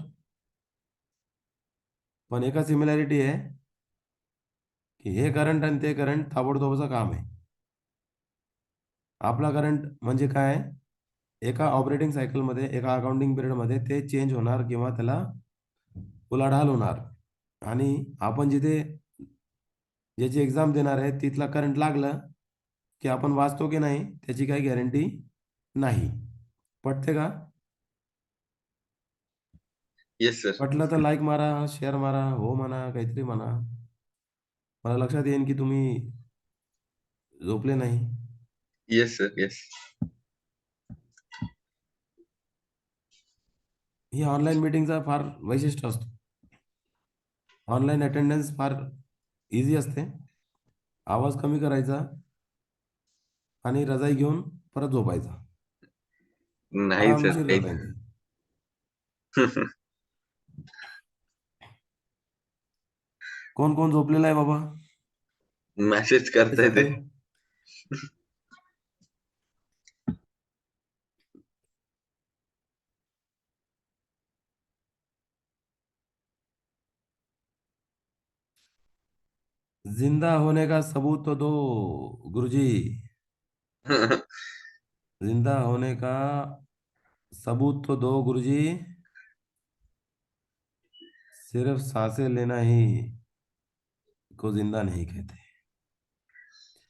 [SPEAKER 2] पण एका सिमिलॅरिटी आहे की हे करंट आणि ते करंट ताबडतोबचं काम आहे. आपला करंट म्हणजे काय, एका ऑपरेटिंग सायकलमध्ये, एका अकाउंटिंग पिरियडमध्ये ते चेंज होणार किंवा त्याला उलाढाल होणार. आणि आपण जिथे ज्याची एक्झाम देणार आहे तिथला करंट लागलं की आपण वाचतो की नाही त्याची काही गॅरंटी नाही. पटते का?
[SPEAKER 3] Yes sir.
[SPEAKER 2] पटलं तर लाईक मारा, शेअर मारा, हो म्हणा, काहीतरी म्हणा. मला लक्षात येईल की तुम्ही झोपले नाही.
[SPEAKER 3] Yes sir. येस.
[SPEAKER 2] ही ऑनलाईन मीटिंगचा फार वैशिष्ट्य असतो. ऑनलाईन अटेंडन्स फार इझी असते. आवाज कमी करायचा आणि रजाई घेऊन परत झोपायचा.
[SPEAKER 3] नाही सर,
[SPEAKER 2] आरामशीर
[SPEAKER 3] काही
[SPEAKER 2] जाता येते. कोण कोण झोपलेला आहे बाबा
[SPEAKER 3] मेसेज
[SPEAKER 2] ते
[SPEAKER 3] करताय ते.
[SPEAKER 2] सकाळी? जिंदा होने का सबूत तो दो गुरुजी. जिंदा होने का सबूत तो दो गुरुजी, सिर्फ सांसें लेना ही को जिंदा नहीं कहते.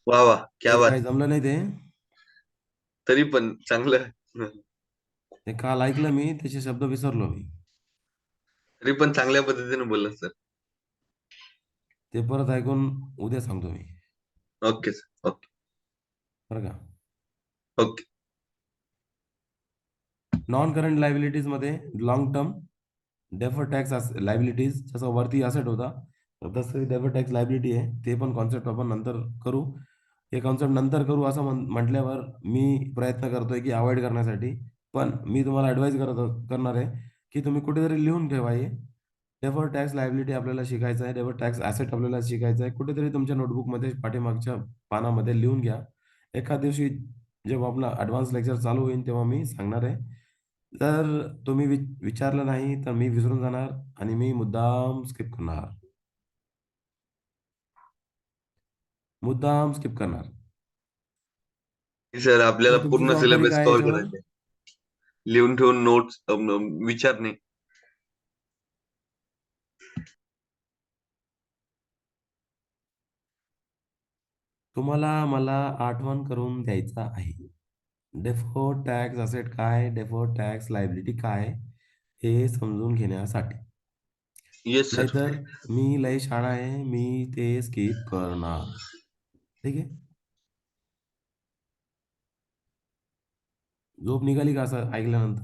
[SPEAKER 3] वा वा, क्या
[SPEAKER 2] ते काही
[SPEAKER 3] बात.
[SPEAKER 2] जमलं नाही ते.
[SPEAKER 3] तरी पण चांगलं.
[SPEAKER 2] ते काल ऐकलं मी, त्याचे शब्द विसरलो मी.
[SPEAKER 3] तरी पण चांगल्या पद्धतीने बोलला सर.
[SPEAKER 2] ते परत ऐकून उद्या सांगतो मी.
[SPEAKER 3] Okay sir. ओके.
[SPEAKER 2] बरं का.
[SPEAKER 3] ओके.
[SPEAKER 2] नॉन करंट लायबिलिटीज मध्ये long term defer tax liabilities, जसा वरती असेट होता तसं डेफर टॅक्स लायबिलिटी आहे. ते पण कॉन्सेप्ट आपण नंतर करू. हे कॉन्सेप्ट नंतर करू असं म्हटल्यावर मी प्रयत्न करतोय की अवॉइड करण्यासाठी. पण मी तुम्हाला ॲडवाईज करणार आहे की तुम्ही कुठेतरी लिहून ठेवा. हे डेफर टॅक्स लायबिलिटी आपल्याला शिकायचं आहे, डेफर टॅक्स ॲसेट आपल्याला शिकायचं आहे. कुठेतरी तुमच्या नोटबुकमध्ये पाठीमागच्या पानामध्ये लिहून घ्या. एका दिवशी जेव्हा आपला ॲडव्हान्स लेक्चर चालू होईल तेव्हा मी सांगणार आहे. जर तुम्ही विचारलं नाही तर मी विसरून जाणार आणि मी मुद्दाम स्किप करणार. मुद्दाम स्किप करणार.
[SPEAKER 3] सर, आपल्याला
[SPEAKER 2] तर तुमची
[SPEAKER 3] पूर्ण
[SPEAKER 2] जबाबदारी
[SPEAKER 3] सिलेबस
[SPEAKER 2] काय आहे
[SPEAKER 3] कव्हर
[SPEAKER 2] याच्यावर?
[SPEAKER 3] करायचे. लिहून ठेवून नोट्स विचारणे.
[SPEAKER 2] तुम्हाला मला आठवण करून द्यायचा आहे. डेफर्ड टॅक्स असेट काय, डेफर्ड टॅक्स लायबिलिटी काय, हे समजून घेण्यासाठी.
[SPEAKER 3] Yes sir.
[SPEAKER 2] नाहीतर मी लय शाळा आहे, मी ते स्किप करणार. ठीक आहे. झोप निघाली का असं ऐकल्यानंतर?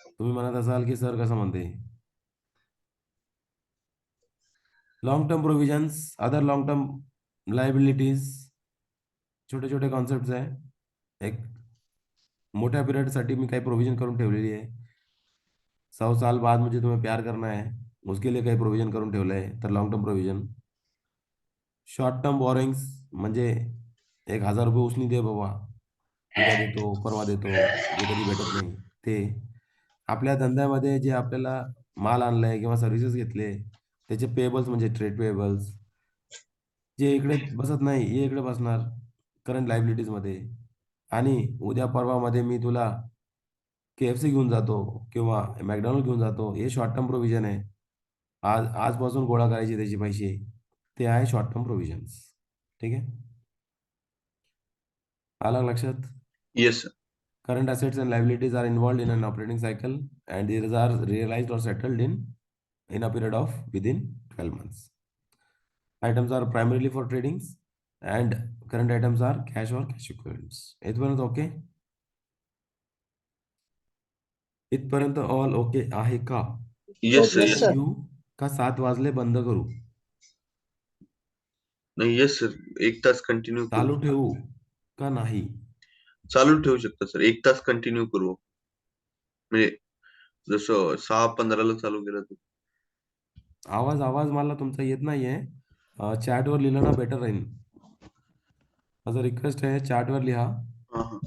[SPEAKER 2] तुम्ही म्हणत असाल की सर कसं म्हणते. Long term provisions, other long term liabilities, छोटे छोटे कॉन्सेप्ट आहे. एक मोठ्या पिरियडसाठी मी काही प्रोव्हिजन करून ठेवलेली आहे. 100 साल बाद मुझे तुम्हें प्यार करना है, उसके लिए काही प्रोव्हिजन करून ठेवलं आहे, तर long term provision. Short term borrowings म्हणजे 1,000 रुपये उसने दे बाबा, उद्या देतो, परवा देतो, जे कधी भेटत नाही ते. आपल्या धंद्यामध्ये जे आपल्याला माल आणलाय किंवा सर्व्हिसेस घेतले, त्याचे पेबल्स म्हणजे ट्रेड पेबल्स, जे इकडे बसत नाही हे इकडे बसणार करंट लायबिलिटीजमध्ये. आणि उद्या परवामध्ये मी तुला KFC घेऊन जातो किंवा मॅकडॉनल्ड घेऊन जातो, हे शॉर्ट टर्म प्रोव्हिजन आहे. आजपासून गोळा करायचे त्याचे पैसे, ते आहे शॉर्ट टर्म प्रोव्हिजन्स. ठीक आहे, आलं लक्षात?
[SPEAKER 3] Yes sir.
[SPEAKER 2] Current assets and liabilities are involved in an operating cycle, and these are realized or settled in a period of within 12 months. Items are primarily for tradings, and current items are cash or cash equivalents. इथपर्यंत okay? इथपर्यंत all okay आहे का?
[SPEAKER 3] Yes sir.
[SPEAKER 4] Yes,
[SPEAKER 3] yes.
[SPEAKER 4] sir.
[SPEAKER 2] येऊ का 7 वाजले बंद करू?
[SPEAKER 3] नाही, येस सर. 1 तास कंटिन्यू करू.
[SPEAKER 2] चालू ठेवू का नाही?
[SPEAKER 3] चालू ठेवू शकता सर. 1 तास कंटिन्यू करू. म्हणजे जसं 6:15 ला चालू केलं तर.
[SPEAKER 2] आवाज आवाज मला तुमचा येत नाहीये. चॅटवर लिहिलं ना बेटर राहील. माझा रिक्वेस्ट आहे, चॅटवर लिहा.
[SPEAKER 3] हां, हां.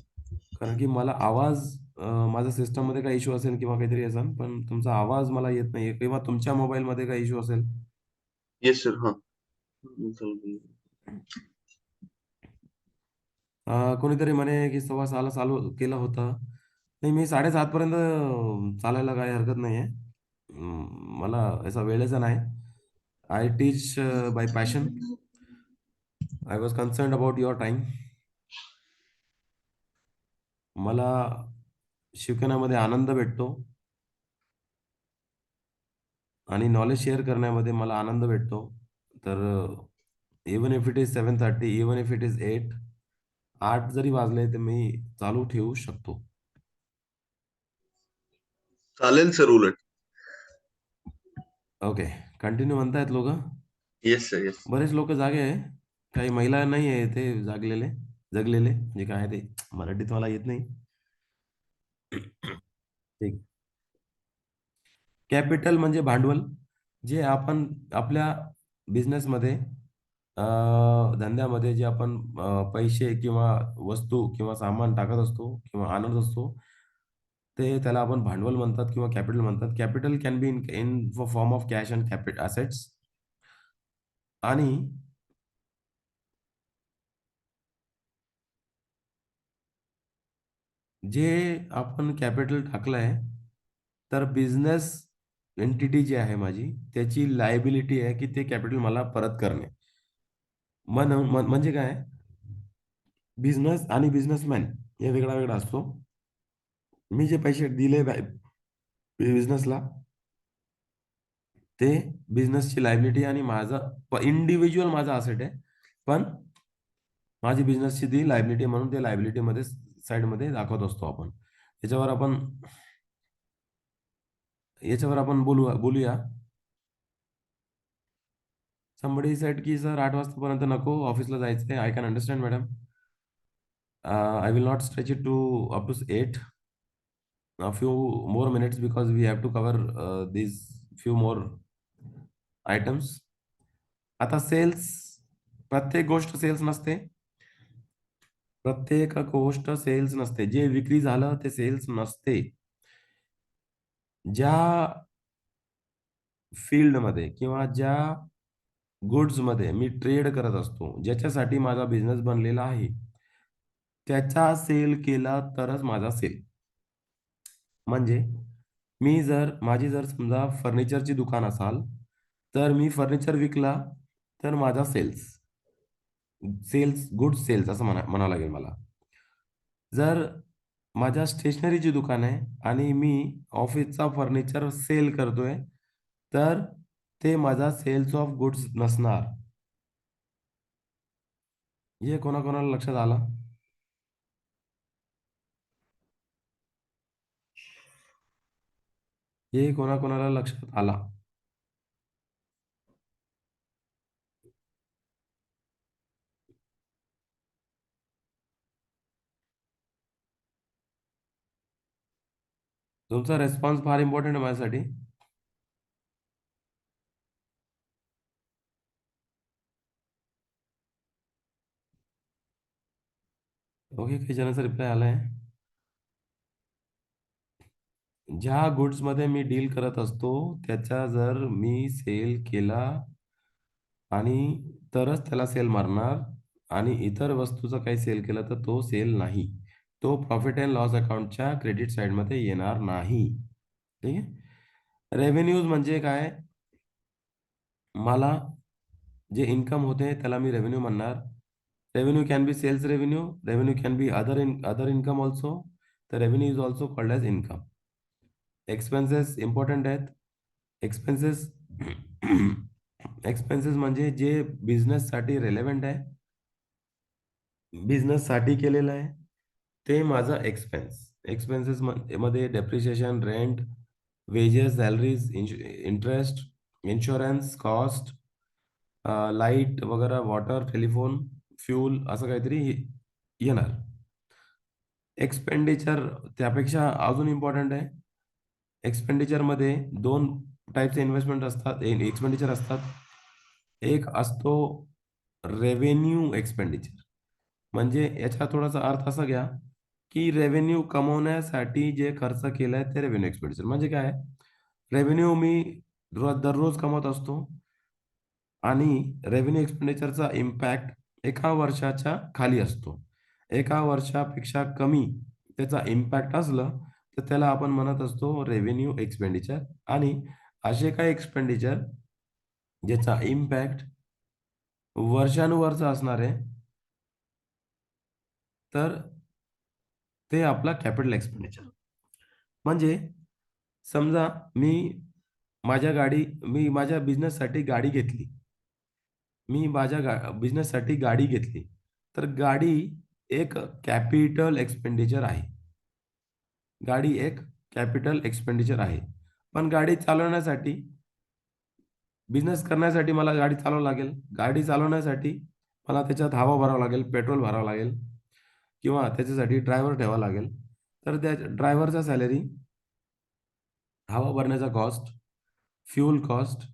[SPEAKER 2] कारण की मला आवाज माझ्या सिस्टममध्ये काही इश्यू असेल किंवा काहीतरी असेल, पण तुमचा आवाज मला येत नाहीये, किंवा तुमच्या मोबाईलमध्ये काही इश्यू असेल.
[SPEAKER 3] Yes sir. हां. चालू केलं.
[SPEAKER 2] कोणीतरी म्हणे की 6:15 चालू केलं होतं. नाही, मी 7:30 पर्यंत चालायला काही हरकत नाहीये. मला असा वेळेचा नाही. I teach bye passion. I was concerned about your time. मला शिकवण्यामध्ये आनंद भेटतो आणि नॉलेज शेअर करण्यामध्ये मला आनंद भेटतो. तर even if it is 7:30, even if it is 8 जरी वाजले तर मी चालू ठेवू शकतो.
[SPEAKER 3] चालेल सर उलट.
[SPEAKER 2] ओके, कंटिन्यू म्हणतायत लोक.
[SPEAKER 3] Yes sir. येस.
[SPEAKER 2] बरेच लोक जागे आहे, काही महिला नाही आहे ते जगलेले, म्हणजे काय ते मराठीत मला येत नाही. ठीक. कॅपिटल म्हणजे भांडवल, जे आपण आपल्या बिझनेसमध्ये, धंद्यामध्ये जे आपण पैसे किंवा वस्तू किंवा सामान टाकत असतो किंवा आणत असतो, ते त्याला आपण भांडवल म्हणतात किंवा कॅपिटल म्हणतात. Capital can be in form of cash and capital assets. आणि जे आपण कॅपिटल टाकलंय, तर बिझनेस एंटिटी जी आहे माझी, त्याची लायबिलिटी आहे की ते कॅपिटल मला परत करणे. म्हणजे काय, बिझनेस आणि बिझनेसमॅन हे वेगळा वेगळा असतो. मी जे पैसे दिले बिझनेसला, ते बिझनेसची लायबिलिटी आणि माझा इंडिव्हिज्युअल माझा असेट आहे, पण माझी बिझनेसची ती लायबिलिटी म्हणून ते लायबिलिटीमध्ये साईडमध्ये दाखवत असतो आपण. याच्यावर आपण बोलूया. somebody said की सर 8 वाजतापर्यंत नको, ऑफिसला जायचंय. I can understand madam. I will not stretch it to up to 8. A few more minutes because we have to cover these few more items. आता सेल्स, प्रत्येक गोष्ट सेल्स नसते. प्रत्येक गोष्ट सेल्स नसते. जे विक्री झालं ते सेल्स नसते. ज्या फील्डमध्ये किंवा ज्या गुड्समध्ये मी ट्रेड करत असतो, ज्याच्यासाठी माझा बिझनेस बनलेला आहे, त्याचा सेल केला तरच माझा सेल. म्हणजे माझी जर समजा फर्निचरची दुकान असाल, तर मी फर्निचर विकला तर माझा गुड सेल्स असं म्हणावं लागेल मला. जर माझ्या स्टेशनरीची दुकान आहे आणि मी ऑफिसचा फर्निचर सेल करतोय, तर ते माझा सेल्स ऑफ गुड्स नसणार. हे कोणाकोणाला लक्षात आलं? हे कोणाकोणाला लक्षात आला? तुमचा रेस्पॉन्स फार इम्पॉर्टंट आहे माझ्यासाठी. ओके, काही जणांचा रिप्लाय आलाय. ज्या गुड्स मध्ये मी डील करत असतो त्याचा जर मी सेल केला आणि तरच त्याला सेल मारणार, आणि इतर वस्तूचा काही सेल केला तर तो सेल नाही. तो प्रॉफिट अँड लॉस अकाउंटच्या क्रेडिट साइडमध्ये येणार नाही. ठीक आहे. रेव्हेन्यूज म्हणजे काय? मला जे इन्कम होते त्याला मी रेव्हेन्यू म्हणणार. Revenue can be sales revenue, revenue can be other income also. तर revenue is also called as income. Expenses important आहेत. एक्सपेन्सेस एक्सपेन्सेस म्हणजे जे बिझनेससाठी रेलेव्हंट आहे, बिझनेससाठी केलेलं आहे, ते माझा एक्सपेन्स. एक्सपेन्सेस मध्ये depreciation, rent, wedges, salaries, interest, insurance, cost, light वगैरे, वॉटर, टेलिफोन, फ्यूल, असं काहीतरी येणार. एक्सपेंडिचर त्यापेक्षा अजून इम्पॉर्टंट आहे. एक्सपेंडिचर मध्ये दोन टाईपचे इन्व्हेस्टमेंट असतात, एक्सपेंडिचर असतात. एक असतो रेव्हेन्यू एक्सपेंडिचर. म्हणजे याचा थोडासा अर्थ असा घ्या की रेव्हेन्यू कमवण्यासाठी जे खर्च केलाय ते रेव्हेन्यू एक्सपेंडिचर. म्हणजे काय? रेव्हेन्यू मी दररोज कमवत असतो आणि रेव्हेन्यू एक्सपेंडिचरचा इम्पॅक्ट एका वर्षाच्या खाली असतो. एका वर्षापेक्षा कमी त्याचा इम्पॅक्ट असलं तर त्याला आपण म्हणत असतो रेव्हेन्यू एक्सपेंडिचर. आणि असे काही एक्सपेंडिचर ज्याचा इम्पॅक्ट वर्षानुवर्ष असणार आहे, तर ते आपला कॅपिटल एक्सपेंडिचर. म्हणजे समजा मी माझ्या बिझनेससाठी गाडी घेतली. बिझनेससाठी गाडी घेतली, तर गाडी एक कॅपिटल एक्सपेंडिचर आहे. गाडी एक कॅपिटल एक्सपेंडिचर आहे. पण गाडी चालवण्यासाठी, बिझनेस करण्यासाठी मला गाडी चालवावी लागेल. गाडी चालवण्यासाठी मला त्याच्यात हवा भरावं लागेल, पेट्रोल भरावं लागेल, किंवा त्याच्यासाठी ड्रायव्हर ठेवावा लागेल. तर त्या ड्रायव्हरचा सॅलरी, हवा भरण्याचा कॉस्ट, फ्यूल कॉस्ट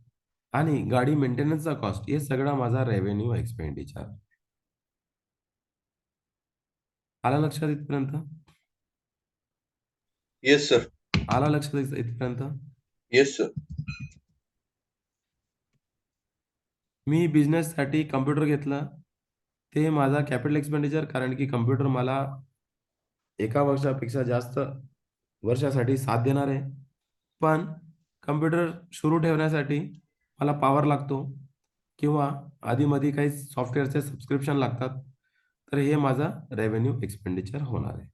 [SPEAKER 2] आणि गाडी मेंटेनन्सचा कॉस्ट, हे सगळं माझा रेव्हेन्यू एक्सपेंडिचर. आला लक्षात इथपर्यंत?
[SPEAKER 3] Yes sir.
[SPEAKER 2] आला लक्षात इथपर्यंत?
[SPEAKER 3] Yes sir.
[SPEAKER 2] मी बिझनेससाठी कम्प्युटर घेतला, ते माझा कॅपिटल एक्सपेंडिचर, कारण की कम्प्युटर मला एका वर्षापेक्षा जास्त वर्षासाठी साथ देणार आहे. पण कम्प्युटर सुरू ठेवण्यासाठी मला पॉवर लागतो, किंवा आधीमध्ये काही सॉफ्टवेअरचे सबस्क्रिप्शन लागतात. तर हे माझा रेव्हेन्यू एक्सपेंडिचर होणार आहे.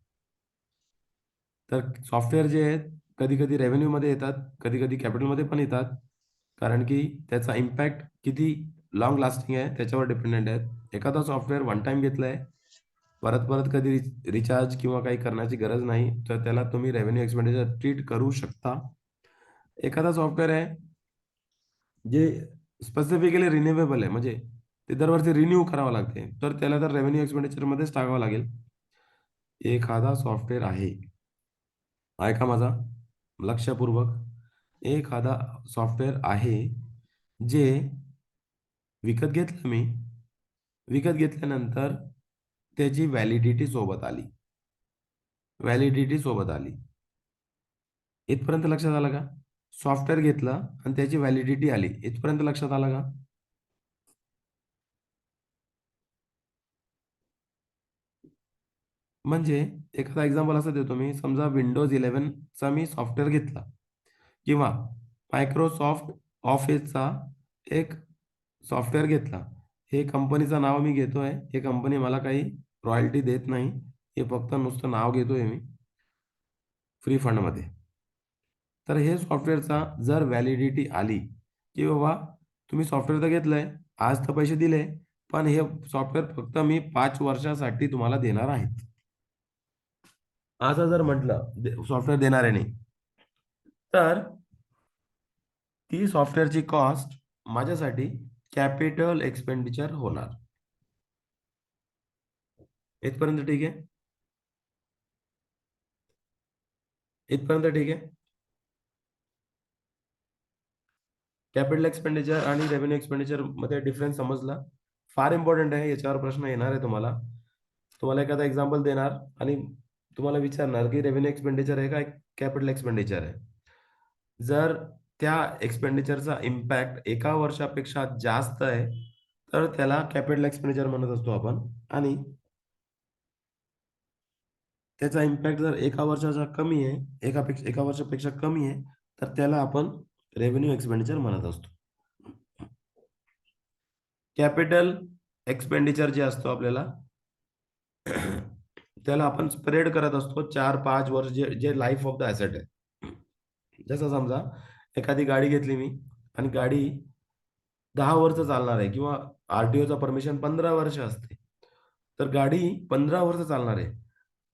[SPEAKER 2] तर सॉफ्टवेअर जे आहेत कधी कधी रेव्हेन्यूमध्ये येतात, कधी कधी कॅपिटलमध्ये पण येतात, कारण की त्याचा इम्पॅक्ट किती लॉंग लास्टिंग आहे त्याच्यावर डिपेंडेंट आहे. एखादा सॉफ्टवेअर वन टाइम घेतलाय, परत परत कधी रिचार्ज किंवा काही करण्याची गरज नाही, तर त्याला तुम्ही रेव्हेन्यू एक्सपेंडिचर ट्रीट करू शकता. एखादा सॉफ्टवेअर आहे जे स्पेसिफिकली रिन्युएबल आहे, म्हणजे ते दरवर्षी रिन्यू करावं लागते, तर त्याला तर रेव्हेन्यू एक्सपेंडिचर मध्येच टाकावं लागेल. एखादा सॉफ्टवेअर आहे, ऐका माझा लक्षपूर्वक, एखादा सॉफ्टवेअर आहे जे विकत घेतलं मी, विकत घेतल्यानंतर त्याची व्हॅलिडिटी सोबत आली. व्हॅलिडिटी सोबत आली, इथपर्यंत लक्षात आलं का? सॉफ्टवेअर घेतलं आणि त्याची व्हॅलिडिटी आली, इथपर्यंत लक्षात आलं का? म्हणजे एखादा एक्झाम्पल असं देतो मी. समजा विंडोज 11चा मी सॉफ्टवेअर घेतला, किंवा मायक्रोसॉफ्ट ऑफिसचा एक सॉफ्टवेअर घेतला. हे कंपनीचं नाव मी घेतोय, हे कंपनी मला काही रॉयल्टी देत नाही, हे फक्त नुसतं नाव घेतोय मी फ्री फंडमध्ये. तर हे सॉफ्टवेअरचा जर व्हॅलिडिटी आली की बाबा तुम्ही सॉफ्टवेअर तर घेतलंय, आज तर पैसे दिले, पण हे सॉफ्टवेअर फक्त मी 5 वर्षासाठी तुम्हाला देणार आहेत, असं जर म्हटलं सॉफ्टवेअर देणारे नाही, तर ती सॉफ्टवेअरची कॉस्ट माझ्यासाठी कॅपिटल एक्सपेंडिचर होणार. इथपर्यंत ठीक आहे? इथपर्यंत ठीक आहे. कॅपिटल एक्सपेंडिचर आणि रेव्हेन्यू एक्सपेंडिचर मध्ये डिफरन्स समजला. फार इम्पॉर्टंट आहे, याच्यावर प्रश्न येणार आहे तुम्हाला. तुम्हाला एखादा एक्झाम्पल देणार आणि तुम्हाला विचारणार की रेव्हेन्यू एक्सपेंडिचर आहे का कॅपिटल एक्सपेंडिचर आहे. जर त्या एक्सपेंडिचरचा इम्पॅक्ट एका वर्षापेक्षा जास्त आहे तर त्याला कॅपिटल एक्सपेंडिचर म्हणत असतो आपण. आणि त्याचा इम्पॅक्ट जर एका वर्षाचा कमी आहे, एका वर्षापेक्षा कमी आहे, तर त्याला आपण रेव्हेन्यू एक्सपेंडिचर म्हणत असतो. कॅपिटल एक्सपेंडिचर जे असतो आपल्याला त्याला आपण स्प्रेड करत असतो 4-5 वर्ष, जे जे लाईफ ऑफ द ॲसेट आहे. जसं समजा एखादी गाडी घेतली मी आणि गाडी 10 वर्ष चालणार आहे किंवा आरटीओचा परमिशन 15 वर्ष असते, तर गाडी 15 वर्ष चालणार आहे.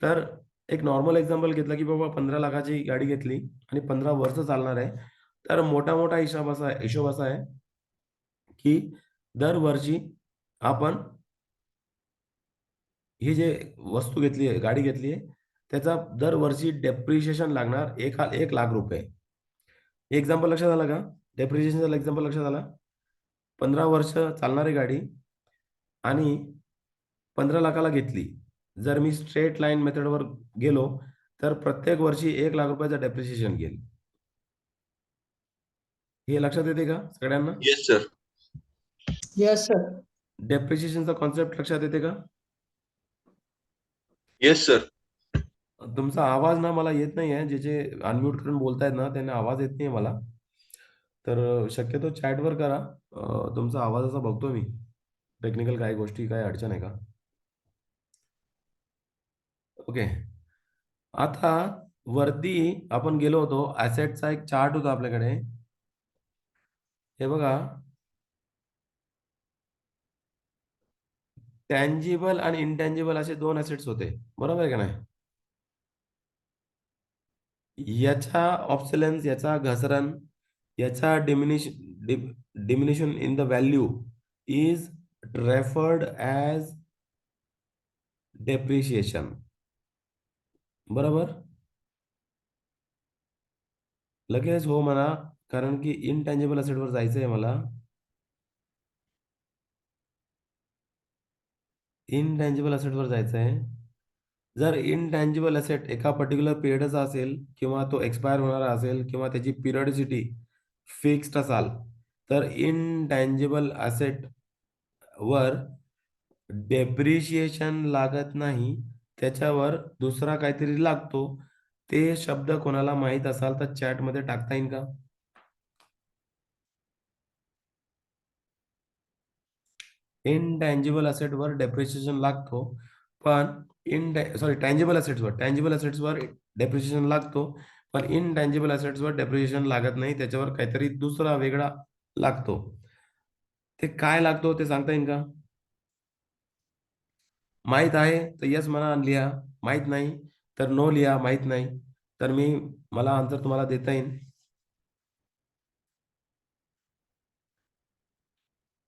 [SPEAKER 2] तर एक नॉर्मल एक्झाम्पल घेतलं की बाबा 15 लाखाची गाडी घेतली आणि 15 वर्ष चालणार आहे, तर मोठा मोठा हिशोब असा आहे की दरवर्षी आपण ही जे वस्तू घेतली आहे, गाडी घेतली आहे, त्याचा दरवर्षी डेप्रिशिएशन लागणार 1 लाख रुपये. एक्झाम्पल लक्षात आलं का? डेप्रिशिएशनचं एक्झाम्पल लक्षात आलं? 15 वर्ष चालणारी गाडी आणि 15 लाखाला घेतली. जर मी स्ट्रेट लाईन मेथडवर गेलो, तर प्रत्येक वर्षी 1 लाख रुपयाचं डेप्रिशिएशन घेईल. हे लक्षात येते का सगळ्यांना?
[SPEAKER 3] Yes sir.
[SPEAKER 4] Yes, sir.
[SPEAKER 2] डेप्रिशिएशनचा कॉन्सेप्ट लक्षात येते का?
[SPEAKER 3] Yes sir.
[SPEAKER 2] तुमचा आवाज ना मला येत नाहीये. जे अनम्यूट करून बोलतायत ना, त्यांना आवाज येत नाहीये मला. तर शक्यतो चॅटवर करा. तुमचा आवाज असा बघतो मी. टेक्निकल काही गोष्टी, काही अडचण आहे का? ओके. आता वरती आपण गेलो होतो, ॲसेटचा एक चार्ट होता आपल्याकडे. हे बघा, टँजिबल आणि इनटँजिबल असे 2 ॲसेट्स होते. बरोबर आहे का नाही? याचा ऑब्सोलन्स, याचा घसरण, याचा diminishing in the value is referred as depreciation. बरोबर? लगेच हो म्हणा, कारण की इनटँजिबल असेटवर जायचं आहे मला. इनटँजिबल असेटवर जायचं आहे. जर इनटँजिबल असेट एका पर्टिक्युलर पिरियडचा असेल किंवा तो एक्सपायर होणारा असेल किंवा त्याची पिरियडिसिटी फिक्स्ड असाल, तर इनटँजिबल असेट वर डेप्रिशिएशन लागत नाही, त्याच्यावर दुसरा काहीतरी लागतो. ते शब्द कोणाला माहित असाल तर चॅटमध्ये टाकता येईल का? इनटँजिबल असेटवर डेप्रिशिएशन लागतो, पण टँजिबल असेट्सवर डेप्रिशिएशन लागतो, पण इनटँजिबल असेट्सवर डेप्रिशिएशन लागत नाही. त्याच्यावर काहीतरी दुसरा वेगळा लागतो. ते काय लागतो ते सांगता येईल का? माहित आहे तर यस म्हणा, लिहा. माहित नाही तर नो लिहा. माहित नाही तर मला आन्सर तुम्हाला देता येईल.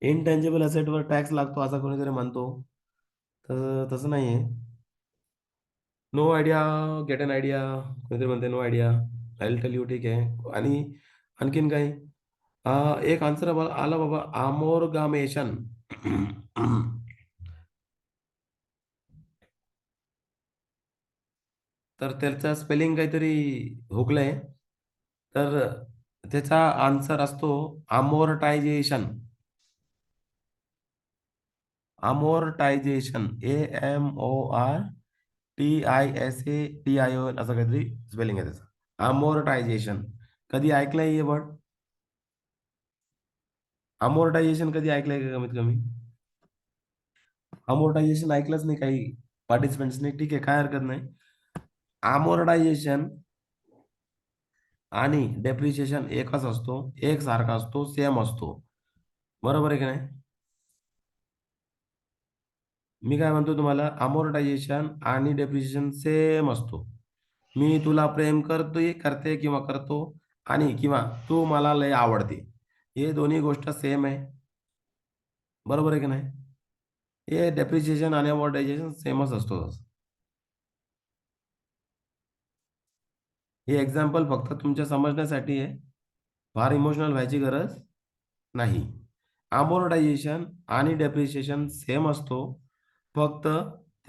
[SPEAKER 2] इनटँजिबल असेटवर टॅक्स लागतो असं कोणीतरी म्हणतो, तर तसं नाहीये. No idea, get an idea. कोणीतरी म्हणते no idea. I will tell you. ठीक आहे. आणि आणखीन काही? एक आन्सर आला बाबा, अमोरगामेशन. तर त्याचा स्पेलिंग काहीतरी हुकलंय, तर त्याचा आन्सर असतो अमोर्टायझेशन. अमोर्टायझेशन, AMORTISATION असं काहीतरी स्पेलिंग आहे त्याचं. अमोर्टायझेशन कधी ऐकलंय हे वर्ड? अमोर्टायझेशन कधी ऐकलंय का? कमीत कमी अमोर्टायझेशन ऐकलंच नाही काही पार्टिसिपेंट्सने. ठीक आहे, काय हरकत नाही. अमोर्टायझेशन आणि डेप्रिशिएशन एकच असतो, एक सारखा असतो, सेम असतो. बरोबर आहे की नाही? मी काय म्हणतो तुम्हाला, अमोर्टायझेशन आणि डेप्रिशिएशन सेम असतो. मी तुला प्रेम करते किंवा करतो, आणि किंवा तू मला लय आवडते, हे दोन्ही गोष्ट सेम आहे. बरोबर आहे की नाही? हे डेप्रिशिएशन आणि अमोर्टायझेशन सेमच असतो. हे एक्झाम्पल फक्त तुमच्या समजण्यासाठी आहे, फार इमोशनल व्हायची गरज नाही. अमोर्टायझेशन आणि डेप्रिशिएशन सेम असतो, फक्त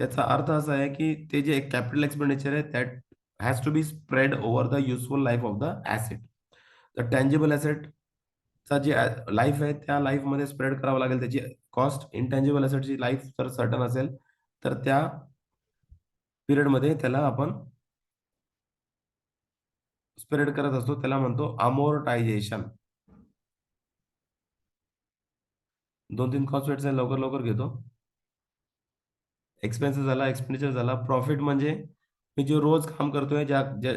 [SPEAKER 2] त्याचा अर्थ असा आहे की ते जे कॅपिटल एक्सपेंडिचर आहे that has to be spread over the useful life of the asset. The tangible ॲसेटचा जे लाईफ आहे त्या लाईफमध्ये स्प्रेड करावं लागेल त्याची कॉस्ट. इंटँजिबल ॲसेटची लाईफ जर सर्टन असेल तर त्या पिरियडमध्ये त्याला आपण स्प्रेड करत असतो, त्याला म्हणतो अमोर्टायझेशन. 2-3 कॉन्सेप्ट्स आहे, लवकर लवकर घेतो. एक्सपेन्सेस झाला, एक्सपेंडिचर झाला. प्रॉफिट म्हणजे मी जे रोज काम करतोय,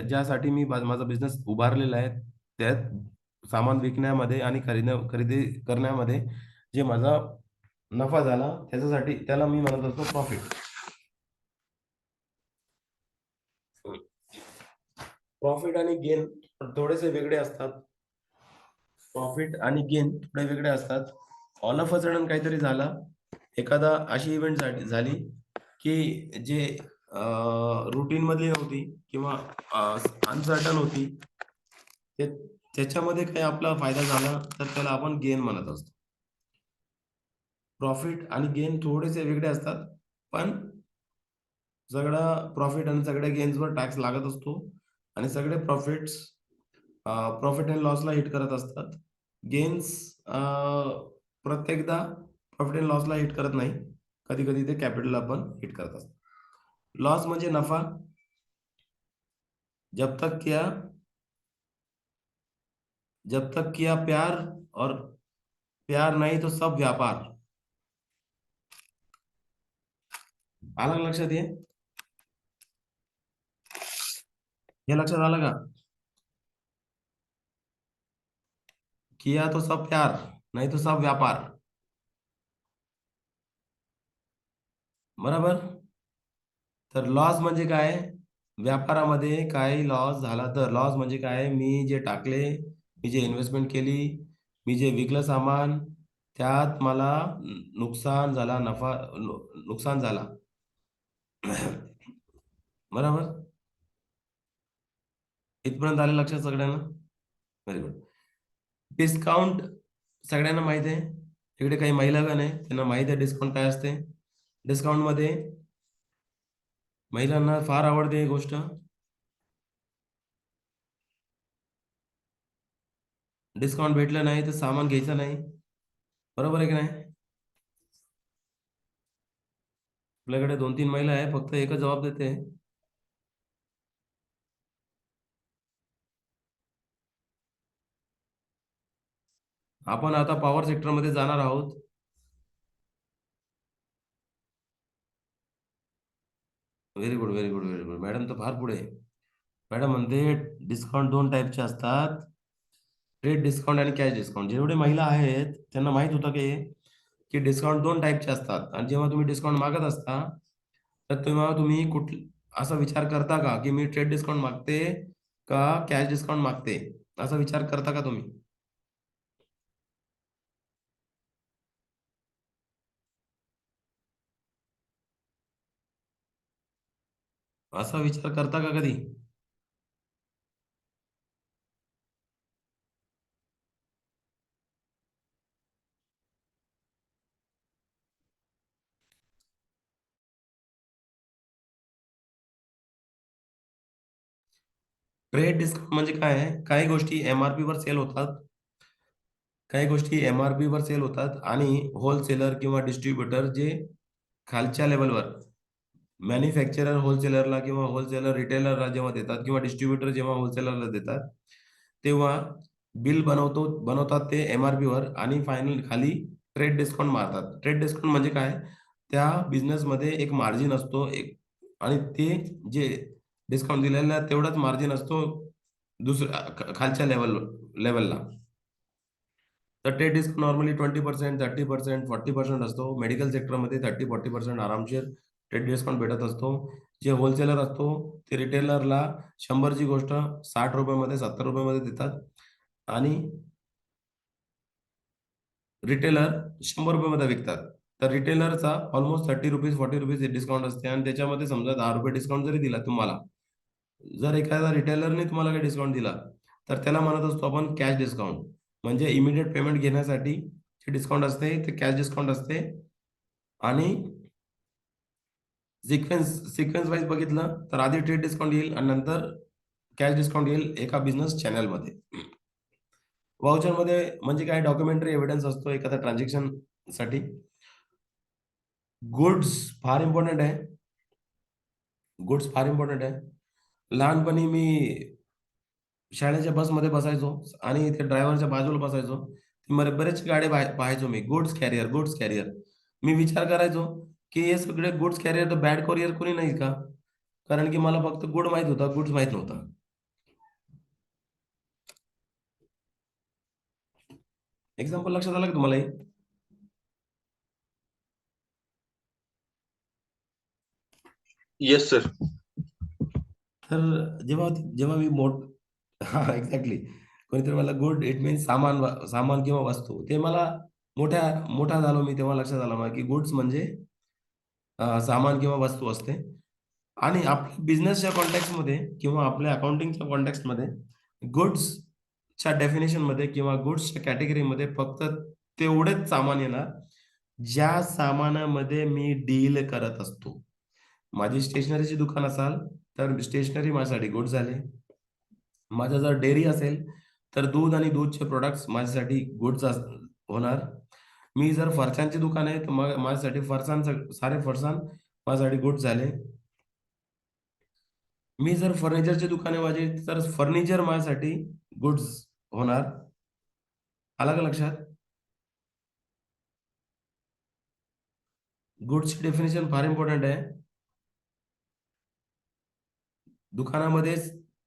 [SPEAKER 2] ज्यासाठी मी माझा बिझनेस उभारलेला आहे, त्यात सामान विकण्यामध्ये आणि खरेदी करण्यामध्ये जे माझा नफा झाला त्याच्यासाठी त्याला मी म्हणत असतो प्रॉफिट. प्रॉफिट आणि गेन थोडेसे वेगळे असतात. प्रॉफिट आणि गेन थोडे वेगळे असतात. ऑल ऑफ अ सडन काहीतरी झाला, एखादा अशी इव्हेंट झाली की जे रुटीन मधली नव्हती किंवा अनसर्टन होती, त्याच्यामध्ये काही आपला फायदा झाला तर त्याला आपण गेन म्हणत असतो. प्रॉफिट आणि गेन थोडेसे वेगळे असतात, पण सगळा प्रॉफिट आणि सगळ्या गेन्सवर टॅक्स लागत असतो आणि सगळे प्रॉफिट अँड लॉसला हिट करत असतात. गेन्स प्रत्येकदा प्रॉफिट अँड लॉसला हिट करत नाही, कधी कधी ते कॅपिटलला पण हिट करत असतात. लॉस म्हणजे नफा. जब तक किया प्यार और प्यार नहीं तो सब व्यापार. आलं का लक्षात? हे लक्षात आलं का? किया तो सब प्यार, नाही तो सब व्यापार. बरोबर. तर लॉस म्हणजे काय? व्यापारामध्ये काही लॉस झाला तर लॉस म्हणजे काय? मी जे टाकले, मी जे इन्व्हेस्टमेंट केली, मी जे विकलं सामान, त्यात मला नुकसान झाला, नुकसान झाला. बरोबर. इथपर्यंत आले लक्षात सगळ्यांना? Very good. डिस्काउंट सगळ्यांना माहिती आहे. इकडे काही महिलागण आहे, त्यांना माहिती आहे डिस्काउंट काय असते. डिस्काउंट मध्ये महिलांना फार आवडते ही गोष्ट. डिस्काउंट भेटलं नाही तर सामान घ्यायचं नाही. बरोबर आहे की नाही? आपल्याकडे 2-3 महिला आहे, फक्त एकच जबाब देते. आपण आता पॉवर सेक्टर मध्ये जाणार आहोत. Very good, very good, very good. Madam तर फार पुढे आहे. मॅडम म्हणते डिस्काउंट 2 टाईपचे असतात, ट्रेड डिस्काउंट आणि कॅश डिस्काउंट. जेवढे महिला आहेत त्यांना माहित होतं की डिस्काउंट 2 टाईपचे असतात, आणि जेव्हा तुम्ही डिस्काउंट मागत असता तर तेव्हा तुम्ही असा विचार करता का की मी ट्रेड डिस्काउंट मागते का कॅश डिस्काउंट मागते, असा विचार करता का तुम्ही? असा विचार करता का कधी? ट्रेड डिस्काउंट म्हणजे काय आहे? काही गोष्टी एमआरपी वर सेल होतात, काही गोष्टी एमआरपी वर सेल होतात आणि होलसेलर किंवा डिस्ट्रीब्युटर जे खालच्या लेवलवर मॅन्युफॅक्चरर होलसेलरला किंवा होलसेलर रिटेलरला जेव्हा देतात किंवा डिस्ट्रीब्युटर जेव्हा होलसेलरला देतात, तेव्हा बिल बनवतात ते एमआरपी वर आणि फायनल खाली ट्रेड डिस्काउंट मारतात. ट्रेड डिस्काउंट म्हणजे काय? त्या बिझनेसमध्ये एक मार्जिन असतो, एक, आणि ते जे डिस्काउंट दिलेला तेवढाच मार्जिन असतो दुसऱ्या खालच्या लेवलला. तर ट्रेड डिस्काउंट नॉर्मली 20%, 30%, 40% असतो. मेडिकल सेक्टरमध्ये 30-40% आरामशीर ट्रेड डिस्काउंट भेटत असतो. जे होलसेलर असतो ते रिटेलरला 100 ची गोष्ट 60 रुपयामध्ये, 70 रुपयामध्ये देतात, आणि रिटेलर 100 रुपयामध्ये विकतात. तर रिटेलरचा ऑलमोस्ट 30 रुपीज 40 रुपीज डिस्काउंट असते, आणि त्याच्यामध्ये समजा 10 रुपये डिस्काउंट जरी दिला तुम्हाला जर एखाद्या रिटेलरने तुम्हाला काही डिस्काउंट दिला तर त्याला म्हणत असतो आपण कॅश डिस्काउंट. म्हणजे इमिडिएट पेमेंट घेण्यासाठी जे डिस्काउंट असते ते कॅश डिस्काउंट असते. आणि सिक्वेन्स वाईज बघितलं तर आधी ट्रेड डिस्काउंट येईल आणि नंतर कॅश डिस्काउंट येईल एका बिझनेस चॅनलमध्ये. वाउचर मध्ये म्हणजे काय, डॉक्युमेंटरी एव्हिडन्स असतो एखाद्या ट्रान्झॅक्शन साठी. गुड्स फार इम्पॉर्टंट आहे. गुड्स फार इम्पॉर्टंट आहे. लहानपणी मी शाळेच्या बसमध्ये बसायचो आणि त्या ड्रायव्हरच्या बाजूला बसायचो. बरेच गाड्या पाहायचो मी, गुड्स कॅरियर. मी विचार करायचो की हे सगळे गुड्स कॅरियर तर बॅड करिअर कोणी नाही का? कारण की मला फक्त गुड माहित होता, गुड्स माहित नव्हता. एक्झाम्पल लक्षात आलं का तुम्हाला?
[SPEAKER 3] Yes sir.
[SPEAKER 2] तर जेव्हा जेव्हा मी हा एक्झॅक्टली, कोणीतरी मला गुड इट मीन्स सामान किंवा वस्तू, ते मला मोठा झालो मी तेव्हा लक्षात आलं मला की गुड्स म्हणजे सामान किंवा वस्तू असते. आणि आपल्या बिझनेसच्या कॉन्टेक्स्टमध्ये किंवा आपल्या अकाउंटिंगच्या कॉन्टेक्स्टमध्ये गुड्सच्या डेफिनेशनमध्ये किंवा गुड्सच्या कॅटेगरीमध्ये फक्त तेवढेच सामान येणार ज्या सामानामध्ये मी डील करत असतो. माझी स्टेशनरीची दुकान असाल तर स्टेशनरी माझ्यासाठी गुड्स झाले. माझं जर डेअरी असेल तर दूध आणि दूधचे प्रोडक्ट्स माझ्यासाठी गुड्स होणार. मी जर फरसाणची दुकान आहे तर माझ्यासाठी सारे फरसाण माझ्यासाठी गुड्स झाले. मी जर फर्निचरची दुकान आहे माझी तर फर्निचर माझ्यासाठी गुड्स होणार. आलं का लक्षात? गुड्सची डेफिनेशन फार इम्पॉर्टंट आहे. दुकानामध्ये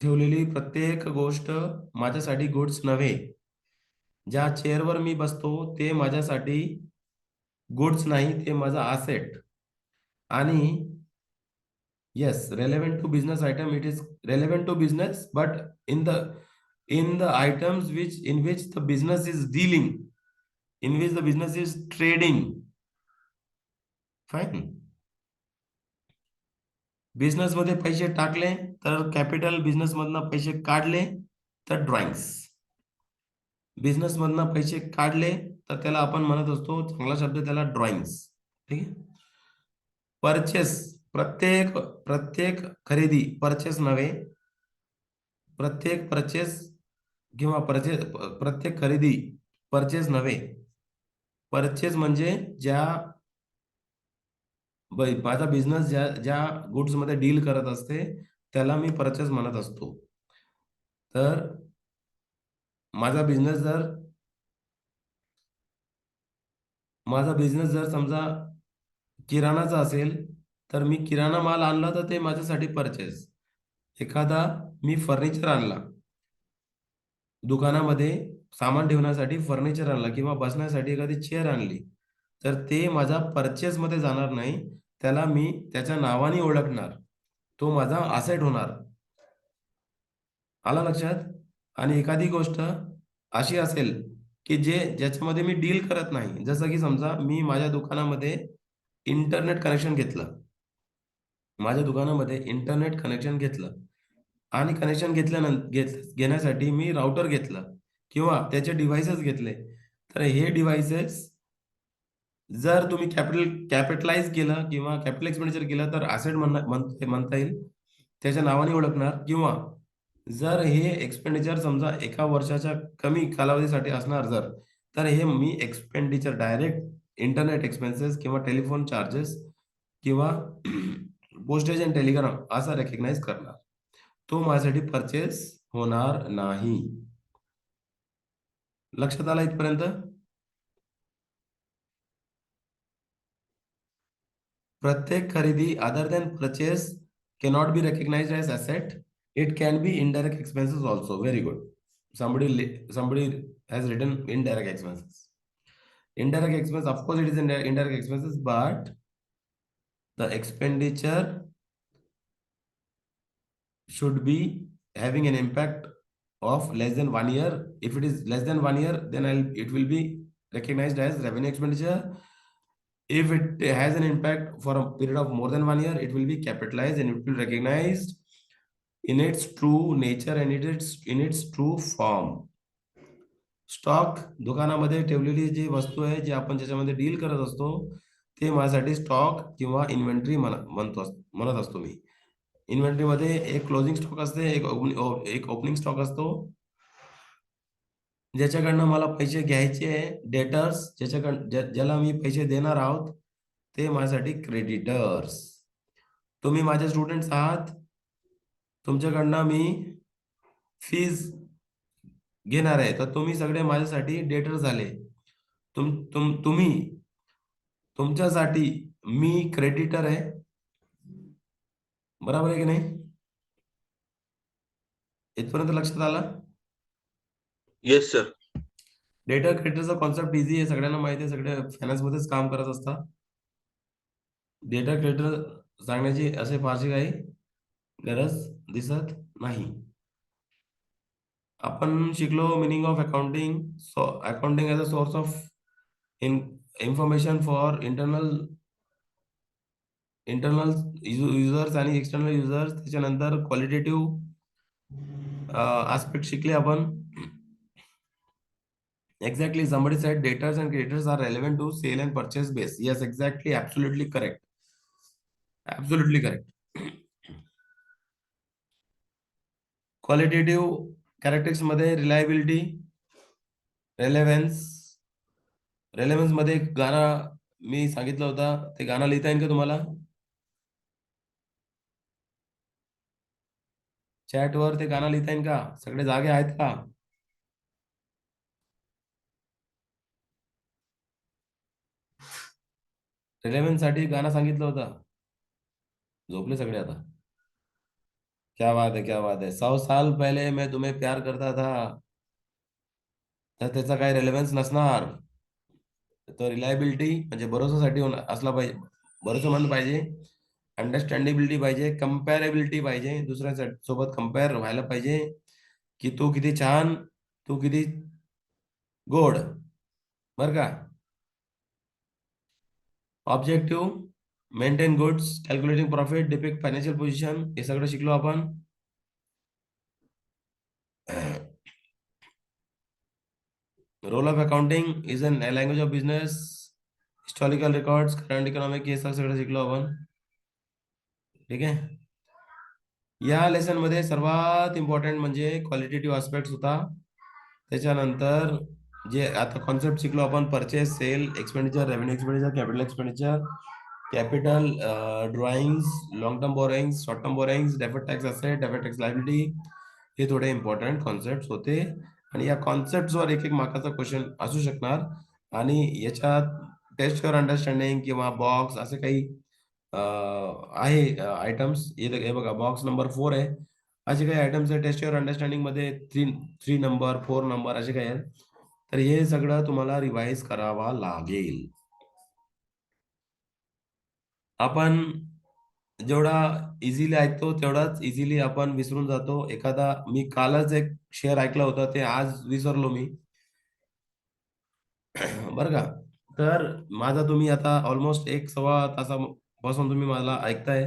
[SPEAKER 2] ठेवलेली प्रत्येक गोष्ट माझ्यासाठी गुड्स नव्हे. ज्या चेअरवर मी बसतो ते माझ्यासाठी गुड्स नाही, ते माझा असेट. आणि yes, relevant to business item, it is relevant to business but in the items in which the business is dealing, in which the business is trading. Fine. Business मध्ये पैसे टाकले तर कॅपिटल, बिझनेस मधनं पैसे काढले तर drawings. Business मधनं पैसे काढले तर त्याला आपण म्हणत असतो, चांगला शब्द त्याला, ड्रॉइंग्स. ठीक आहे. परचेस, प्रत्येक खरेदी, परचेस नव्हे, प्रत्येक परचेस किंवा प्रत्येक खरेदी परचेस नव्हे. परचेस म्हणजे माझा बिझनेस ज्या गुड्स मध्ये डील करत असते त्याला मी परचेस म्हणत असतो. तर माझा बिझनेस जर समजा किराणाचा असेल तर मी किराणा माल आणला तर ते माझ्यासाठी परचेस. एखादा मी फर्निचर आणला, दुकानामध्ये सामान ठेवण्यासाठी फर्निचर आणला किंवा बसण्यासाठी एखादी चेअर आणली तर ते माझा परचेस मध्ये जाणार नाही, त्याला मी त्याच्या नावाने ओळखणार, तो माझा असेट होणार. आला लक्षात? आणि एखादी गोष्ट अशी असेल की ज्याच्यामध्ये मी डील करत नाही, जसं की समजा मी माझ्या दुकानामध्ये इंटरनेट कनेक्शन घेतलं, आणि कनेक्शन घेण्यासाठी मी राउटर घेतलं किंवा त्याचे डिव्हाइसेस घेतले. तर हे डिव्हाइसेस जर तुम्ही कॅपिटलाइज केलं किंवा कॅपिटल एक्सपेंडिचर केलं तर असेट म्हणता येईल, त्याच्या नावाने ओळखणार. किंवा जर हे एक्सपेंडिचर समजा एका वर्षाच्या कमी कालावधीसाठी असणार तर हे मी एक्सपेंडिचर डायरेक्ट इंटरनेट एक्सपेन्सेस किंवा टेलिफोन चार्जेस किंवा पोस्टेज अँड टेलिग्राम असा रेकग्नाइज करणार, तो माझ्यासाठी परचेस होणार नाही. लक्षात आला इथपर्यंत? प्रत्येक खरेदी other than purchase cannot be recognized as asset. It can be indirect expenses also. Very good. Somebody has written indirect expenses. Indirect expense, of course it is indirect expenses, but the expenditure should be having an impact of less than 1 year. If it is less than 1 year, then it will be recognized as revenue expenditure. If it has an impact for a period of more than 1 year, it will be capitalized and it will be recognized in its true nature and in its true form. Stock दुकानामध्ये ठेवलेली जी वस्तू आहे, जी आपण ज्याच्यामध्ये deal करत असतो, ते माझ्यासाठी स्टॉक किंवा इन्व्हेंटरी म्हणत असतो मी. इन्व्हेंटरीमध्ये एक क्लोजिंग स्टॉक असते, एक ओपनिंग स्टॉक असतो, ज्याच्याकडनं मला पैसे घ्यायचे आहे. डेटर्स, ज्याला मी पैसे देणार आहोत, ते माझ्यासाठी क्रेडिटर्स. तुम्ही माझे स्टुडंट्स आहात, तुमच्याकडनं मी फीज घेणार आहे, तर तुम्ही सगळे माझ्यासाठी डेटर झाले. तुम्ही तुमच्यासाठी मी क्रेडिटर आहे. बरोबर आहे की नाही? इथपर्यंत लक्षात आलं?
[SPEAKER 3] Yes sir.
[SPEAKER 2] डेटर क्रेडिटरचा कॉन्सेप्ट इझी आहे, सगळ्यांना माहिती आहे, सगळे फायनान्स मध्येच काम करत असतात. डेटा क्रेडिटर सांगण्याची असे फारशी काही गरज दिसत नाही. आपण शिकलो meaning of accounting. Accounting as a source of information for internal users आणि एक्सटर्नल युजर्स. त्याच्यानंतर क्वालिटेटिव्ह आस्पेक्ट शिकले आपण. Exactly, somebody said debtors and creditors are relevant to sale and purchase base. Yes, exactly, absolutely correct. Absolutely correct. Qualitative characteristics मध्ये reliability, relevance मध्ये एक गाणं मी सांगितलं होतं, ते गाणं लिहिता येईल का तुम्हाला? चॅटवर ते गाणं लिहिता येईल का? सगळे जागे आहेत का? रेलेव्हन्स साठी गाणं सांगितलं होतं. झोपले सगळे आता. क्या बात है, क्या बात है. 100 साल पहले मैं तुम्हें प्यार करता था, तर त्याचा काही रेलेव्हन्स नसणार. तर रिलायबिलिटी म्हणजे भरोसासाठी असला पाहिजे, भरोसेमंद पाहिजे, अंडरस्टँडेबिलिटी पाहिजे, कम्पॅरेबिलिटी पाहिजे, दुसऱ्या सोबत कम्पेअर व्हायला पाहिजे, की तू किती छान, तू किती गोड. बर का? Objective, maintain goods, calculating profit, depict financial position, हे सगळं शिकलो आपण. Role of accounting is an language of business, historical records, current economic, हे सगळं शिकलो आपण. ठीक आहे. या लेसन मध्ये सर्वात इम्पॉर्टंट म्हणजे क्वालिटेटिव्ह आस्पेक्ट होता. त्याच्यानंतर जे आता कॉन्सेप्ट शिकलो आपण, purchase, sale, expenditure, revenue expenditure, capital expenditure, capital drawings, long term borrowings, short term borrowings, deferred tax asset, deferred tax liability, हे थोडे इम्पॉर्टंट कॉन्सेप्ट होते. आणि या कॉन्सेप्टवर एक मार्काचा क्वेश्चन असू शकणार. आणि याच्यात टेस्ट युअर अंडरस्टँडिंग किंवा बॉक्स असे काही आहे आयटम्स. हे बघा, बॉक्स नंबर 4 आहे. असे काही आयटम्स आहे टेस्ट युअर अंडरस्टँडिंग मध्ये. 3 नंबर, 4 नंबर असे काही आहेत. तर हे सगळं तुम्हाला रिवाइज करावा लागेल. आपण जेवढा इझिली ऐकतो तेवढाच इझिली आपण विसरून जातो. एखादा, मी कालच एक शेअर ऐकलं होतं, ते आज विसरलो मी. बरं का? तर माझा तुम्ही आता ऑलमोस्ट 1-1.25 तासापासून तुम्ही मला ऐकताय.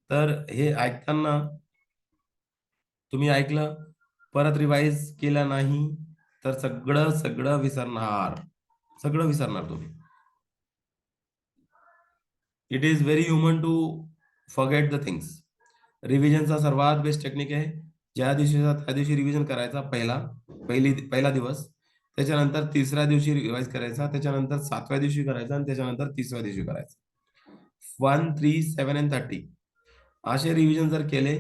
[SPEAKER 2] तर हे ऐकताना तुम्ही ऐकलं, परत रिवाइज केलं नाही, तर सगळं विसरणार. सगळं विसरणार तुम्ही. It is very human to forget the things. रिव्हिजनचा सर्वात बेस्ट टेक्निक आहे, ज्या दिवशीचा त्या दिवशी रिव्हिजन करायचा. पहिला दिवस, त्याच्यानंतर 3ऱ्या दिवशी रिवाइज करायचा, त्याच्यानंतर 7व्या दिवशी करायचा, आणि त्याच्यानंतर 30व्या दिवशी करायचा. 1, 3, 7 आणि 30 असे रिव्हिजन जर केले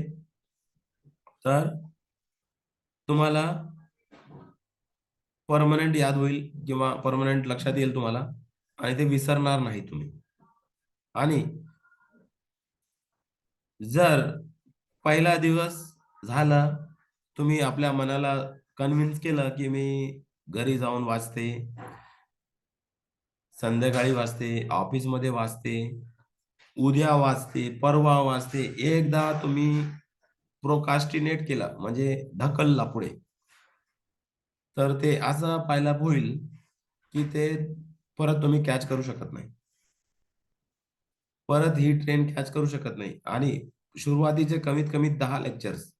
[SPEAKER 2] तर तुम्हाला परमनंट याद होईल, किंवा परमनंट लक्षात येईल तुम्हाला, आणि ते विसरणार नाही तुम्ही. आणि जर पहिला दिवस झाला, तुम्ही आपल्या मनाला कन्व्हिन्स केलं की मी घरी जाऊन वाचते, संध्याकाळी वाचते, ऑफिसमध्ये वाचते, उद्या वाचते, परवा वाचते, एकदा तुम्ही प्रोकास्टिनेट केलं म्हणजे ढकलला पुढे, तर ते असं पाहायला होईल की ते परत तुम्ही कॅच करू शकत नाही. परत ही ट्रेन कॅच करू शकत नाही. आणि सुरुवातीचे कमीत कमी 10 लेक्चर्स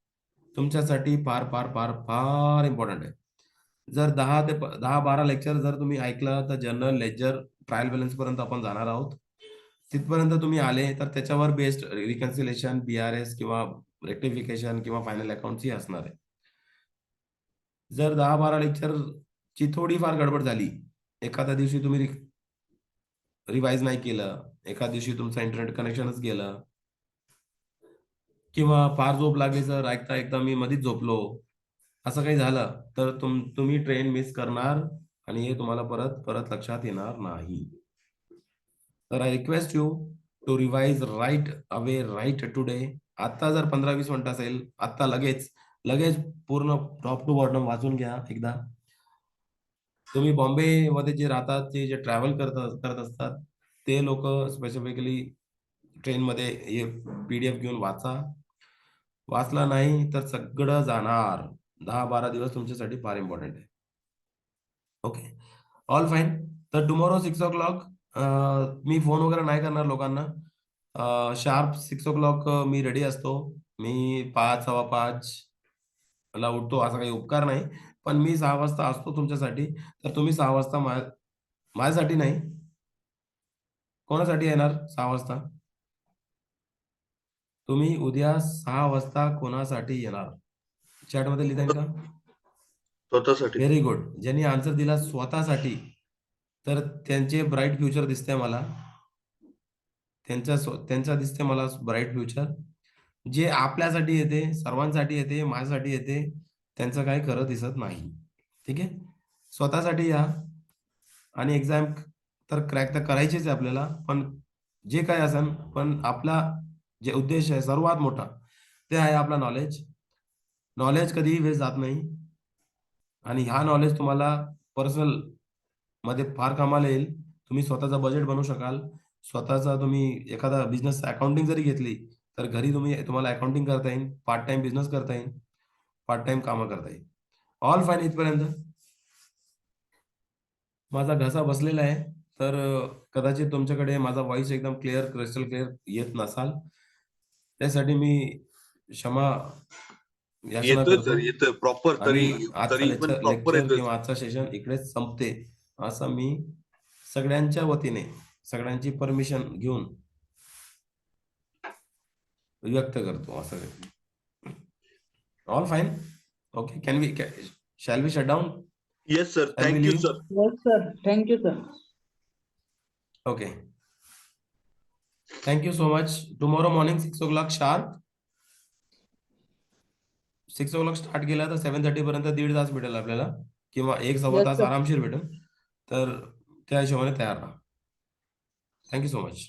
[SPEAKER 2] तुमच्यासाठी फार फार फार फार इम्पॉर्टंट आहे. जर 10-12 लेक्चर जर तुम्ही ऐकलं तर जनरल लेजर ट्रायल बॅलन्स पर्यंत आपण जाणार आहोत. तिथपर्यंत तुम्ही आले तर त्याच्यावर बेस्ड रिकन्सिलेशन, BRS किंवा रेक्टिफिकेशन किंवा फायनल अकाउंट्स ही असणार आहे. जर 10-12 लेक्चरची थोडीफार गडबड झाली, एखाद्या दिवशी तुम्ही रिवाइज नाही केलं, एखाद्या दिवशी तुमचं इंटरनेट कनेक्शनच गेलं किंवा फार झोप लागली सर ऐकता ऐकता मी मध्येच झोपलो, असं काही झालं तर तुम्ही ट्रेन मिस करणार आणि हे तुम्हाला परत परत लक्षात येणार नाही. तर I request you to revise right away right today. आता जर 15-20 मिनिटं असेल, आता लगेच पूर्ण टॉप टू बॉटम वाचून घ्या एकदा. तुम्ही बॉम्बे मध्ये जे राहतात, जे ट्रॅव्हल करत असतात, ते लोक स्पेसिफिकली ट्रेनमध्ये हे PDF घेऊन वाचा. वाचला नाही तर सगळं जाणार. 10-12 दिवस तुमच्यासाठी फार इम्पॉर्टंट आहे. Okay, all fine. तर टुमॉरो 6 o'clock मी फोन वगैरे नाही करणार लोकांना. शार्प 6 o'clock मी रेडी असतो. मी 5, 5:15 ला उठतो, असा काही उपकार नाही. पण मी 6 वाजता असतो तुमच्यासाठी. तर तुम्ही 6 वाजता माझ्यासाठी नाही, कोणासाठी येणार 6 वाजता? तुम्ही उद्या 6 वाजता कोणासाठी येणार? चॅटमध्ये लिहिताय का?
[SPEAKER 3] स्वतःसाठी.
[SPEAKER 2] Very good. ज्यांनी आन्सर दिला स्वतःसाठी, तर त्यांचे ब्राईट फ्युचर दिसते मला. त्यांचा दिसते मला ब्राईट फ्युचर. जे आपल्यासाठी येते, सर्वांसाठी येते, माझ्यासाठी येते, त्यांचं काही खरं दिसत नाही. ठीक आहे, स्वतःसाठी या आणि एक्झाम तर क्रॅक तर करायचीच आहे आपल्याला. पण जे काय असेल, पण आपला जे उद्देश आहे सर्वात मोठा, ते आहे आपला नॉलेज. नॉलेज कधीही वेस्ट जात नाही आणि हा नॉलेज तुम्हाला पर्सनल मध्ये फार कामाला येईल. तुम्ही स्वतःचा बजेट बनवू शकाल. स्वतःचा तुम्ही एखादा बिझनेस अकाउंटिंग जरी घेतली तर घरी तुम्हाला अकाउंटिंग करता येईल, पार्ट टाइम बिझनेस करता येईल, पार्ट टाइम कामं करता येईल. ऑल फाईन इथपर्यंत. माझा घसा बसलेला आहे, तर कदाचित तुमच्याकडे माझा व्हॉइस एकदम क्लिअर, क्रिस्टल क्लिअर येत नसाल, त्यासाठी मी क्षमा याचना
[SPEAKER 3] येतोय
[SPEAKER 2] करतो.
[SPEAKER 3] सर, येतोय प्रॉपर.
[SPEAKER 2] आणि
[SPEAKER 3] तरी
[SPEAKER 2] आजचा
[SPEAKER 3] तरी पण प्रॉपर
[SPEAKER 2] लेक्चर
[SPEAKER 3] येतोय.
[SPEAKER 2] किंवा आजचा सेशन इकडेच संपते, असं मी सगळ्यांच्या वतीने, सगळ्यांची परमिशन घेऊन व्यक्त करतो. असं all fine. Okay, shall we shut down?
[SPEAKER 3] Yes sir,
[SPEAKER 2] Shall we
[SPEAKER 3] thank you
[SPEAKER 2] leave?
[SPEAKER 3] Sir.
[SPEAKER 4] Yes, sir. Thank you, sir.
[SPEAKER 2] Okay, thank you so much. Tomorrow morning 6 o'clock sharp. 6 o'clock start केला तर 7:30 पर्यंत 1.5 तास भेटेल आपल्याला, किंवा 1-1.25
[SPEAKER 4] Yes,
[SPEAKER 2] तास
[SPEAKER 4] sir.
[SPEAKER 2] आरामशीर भेटेल. तर त्या हिशोबाने तयार राहा. Thank you so much.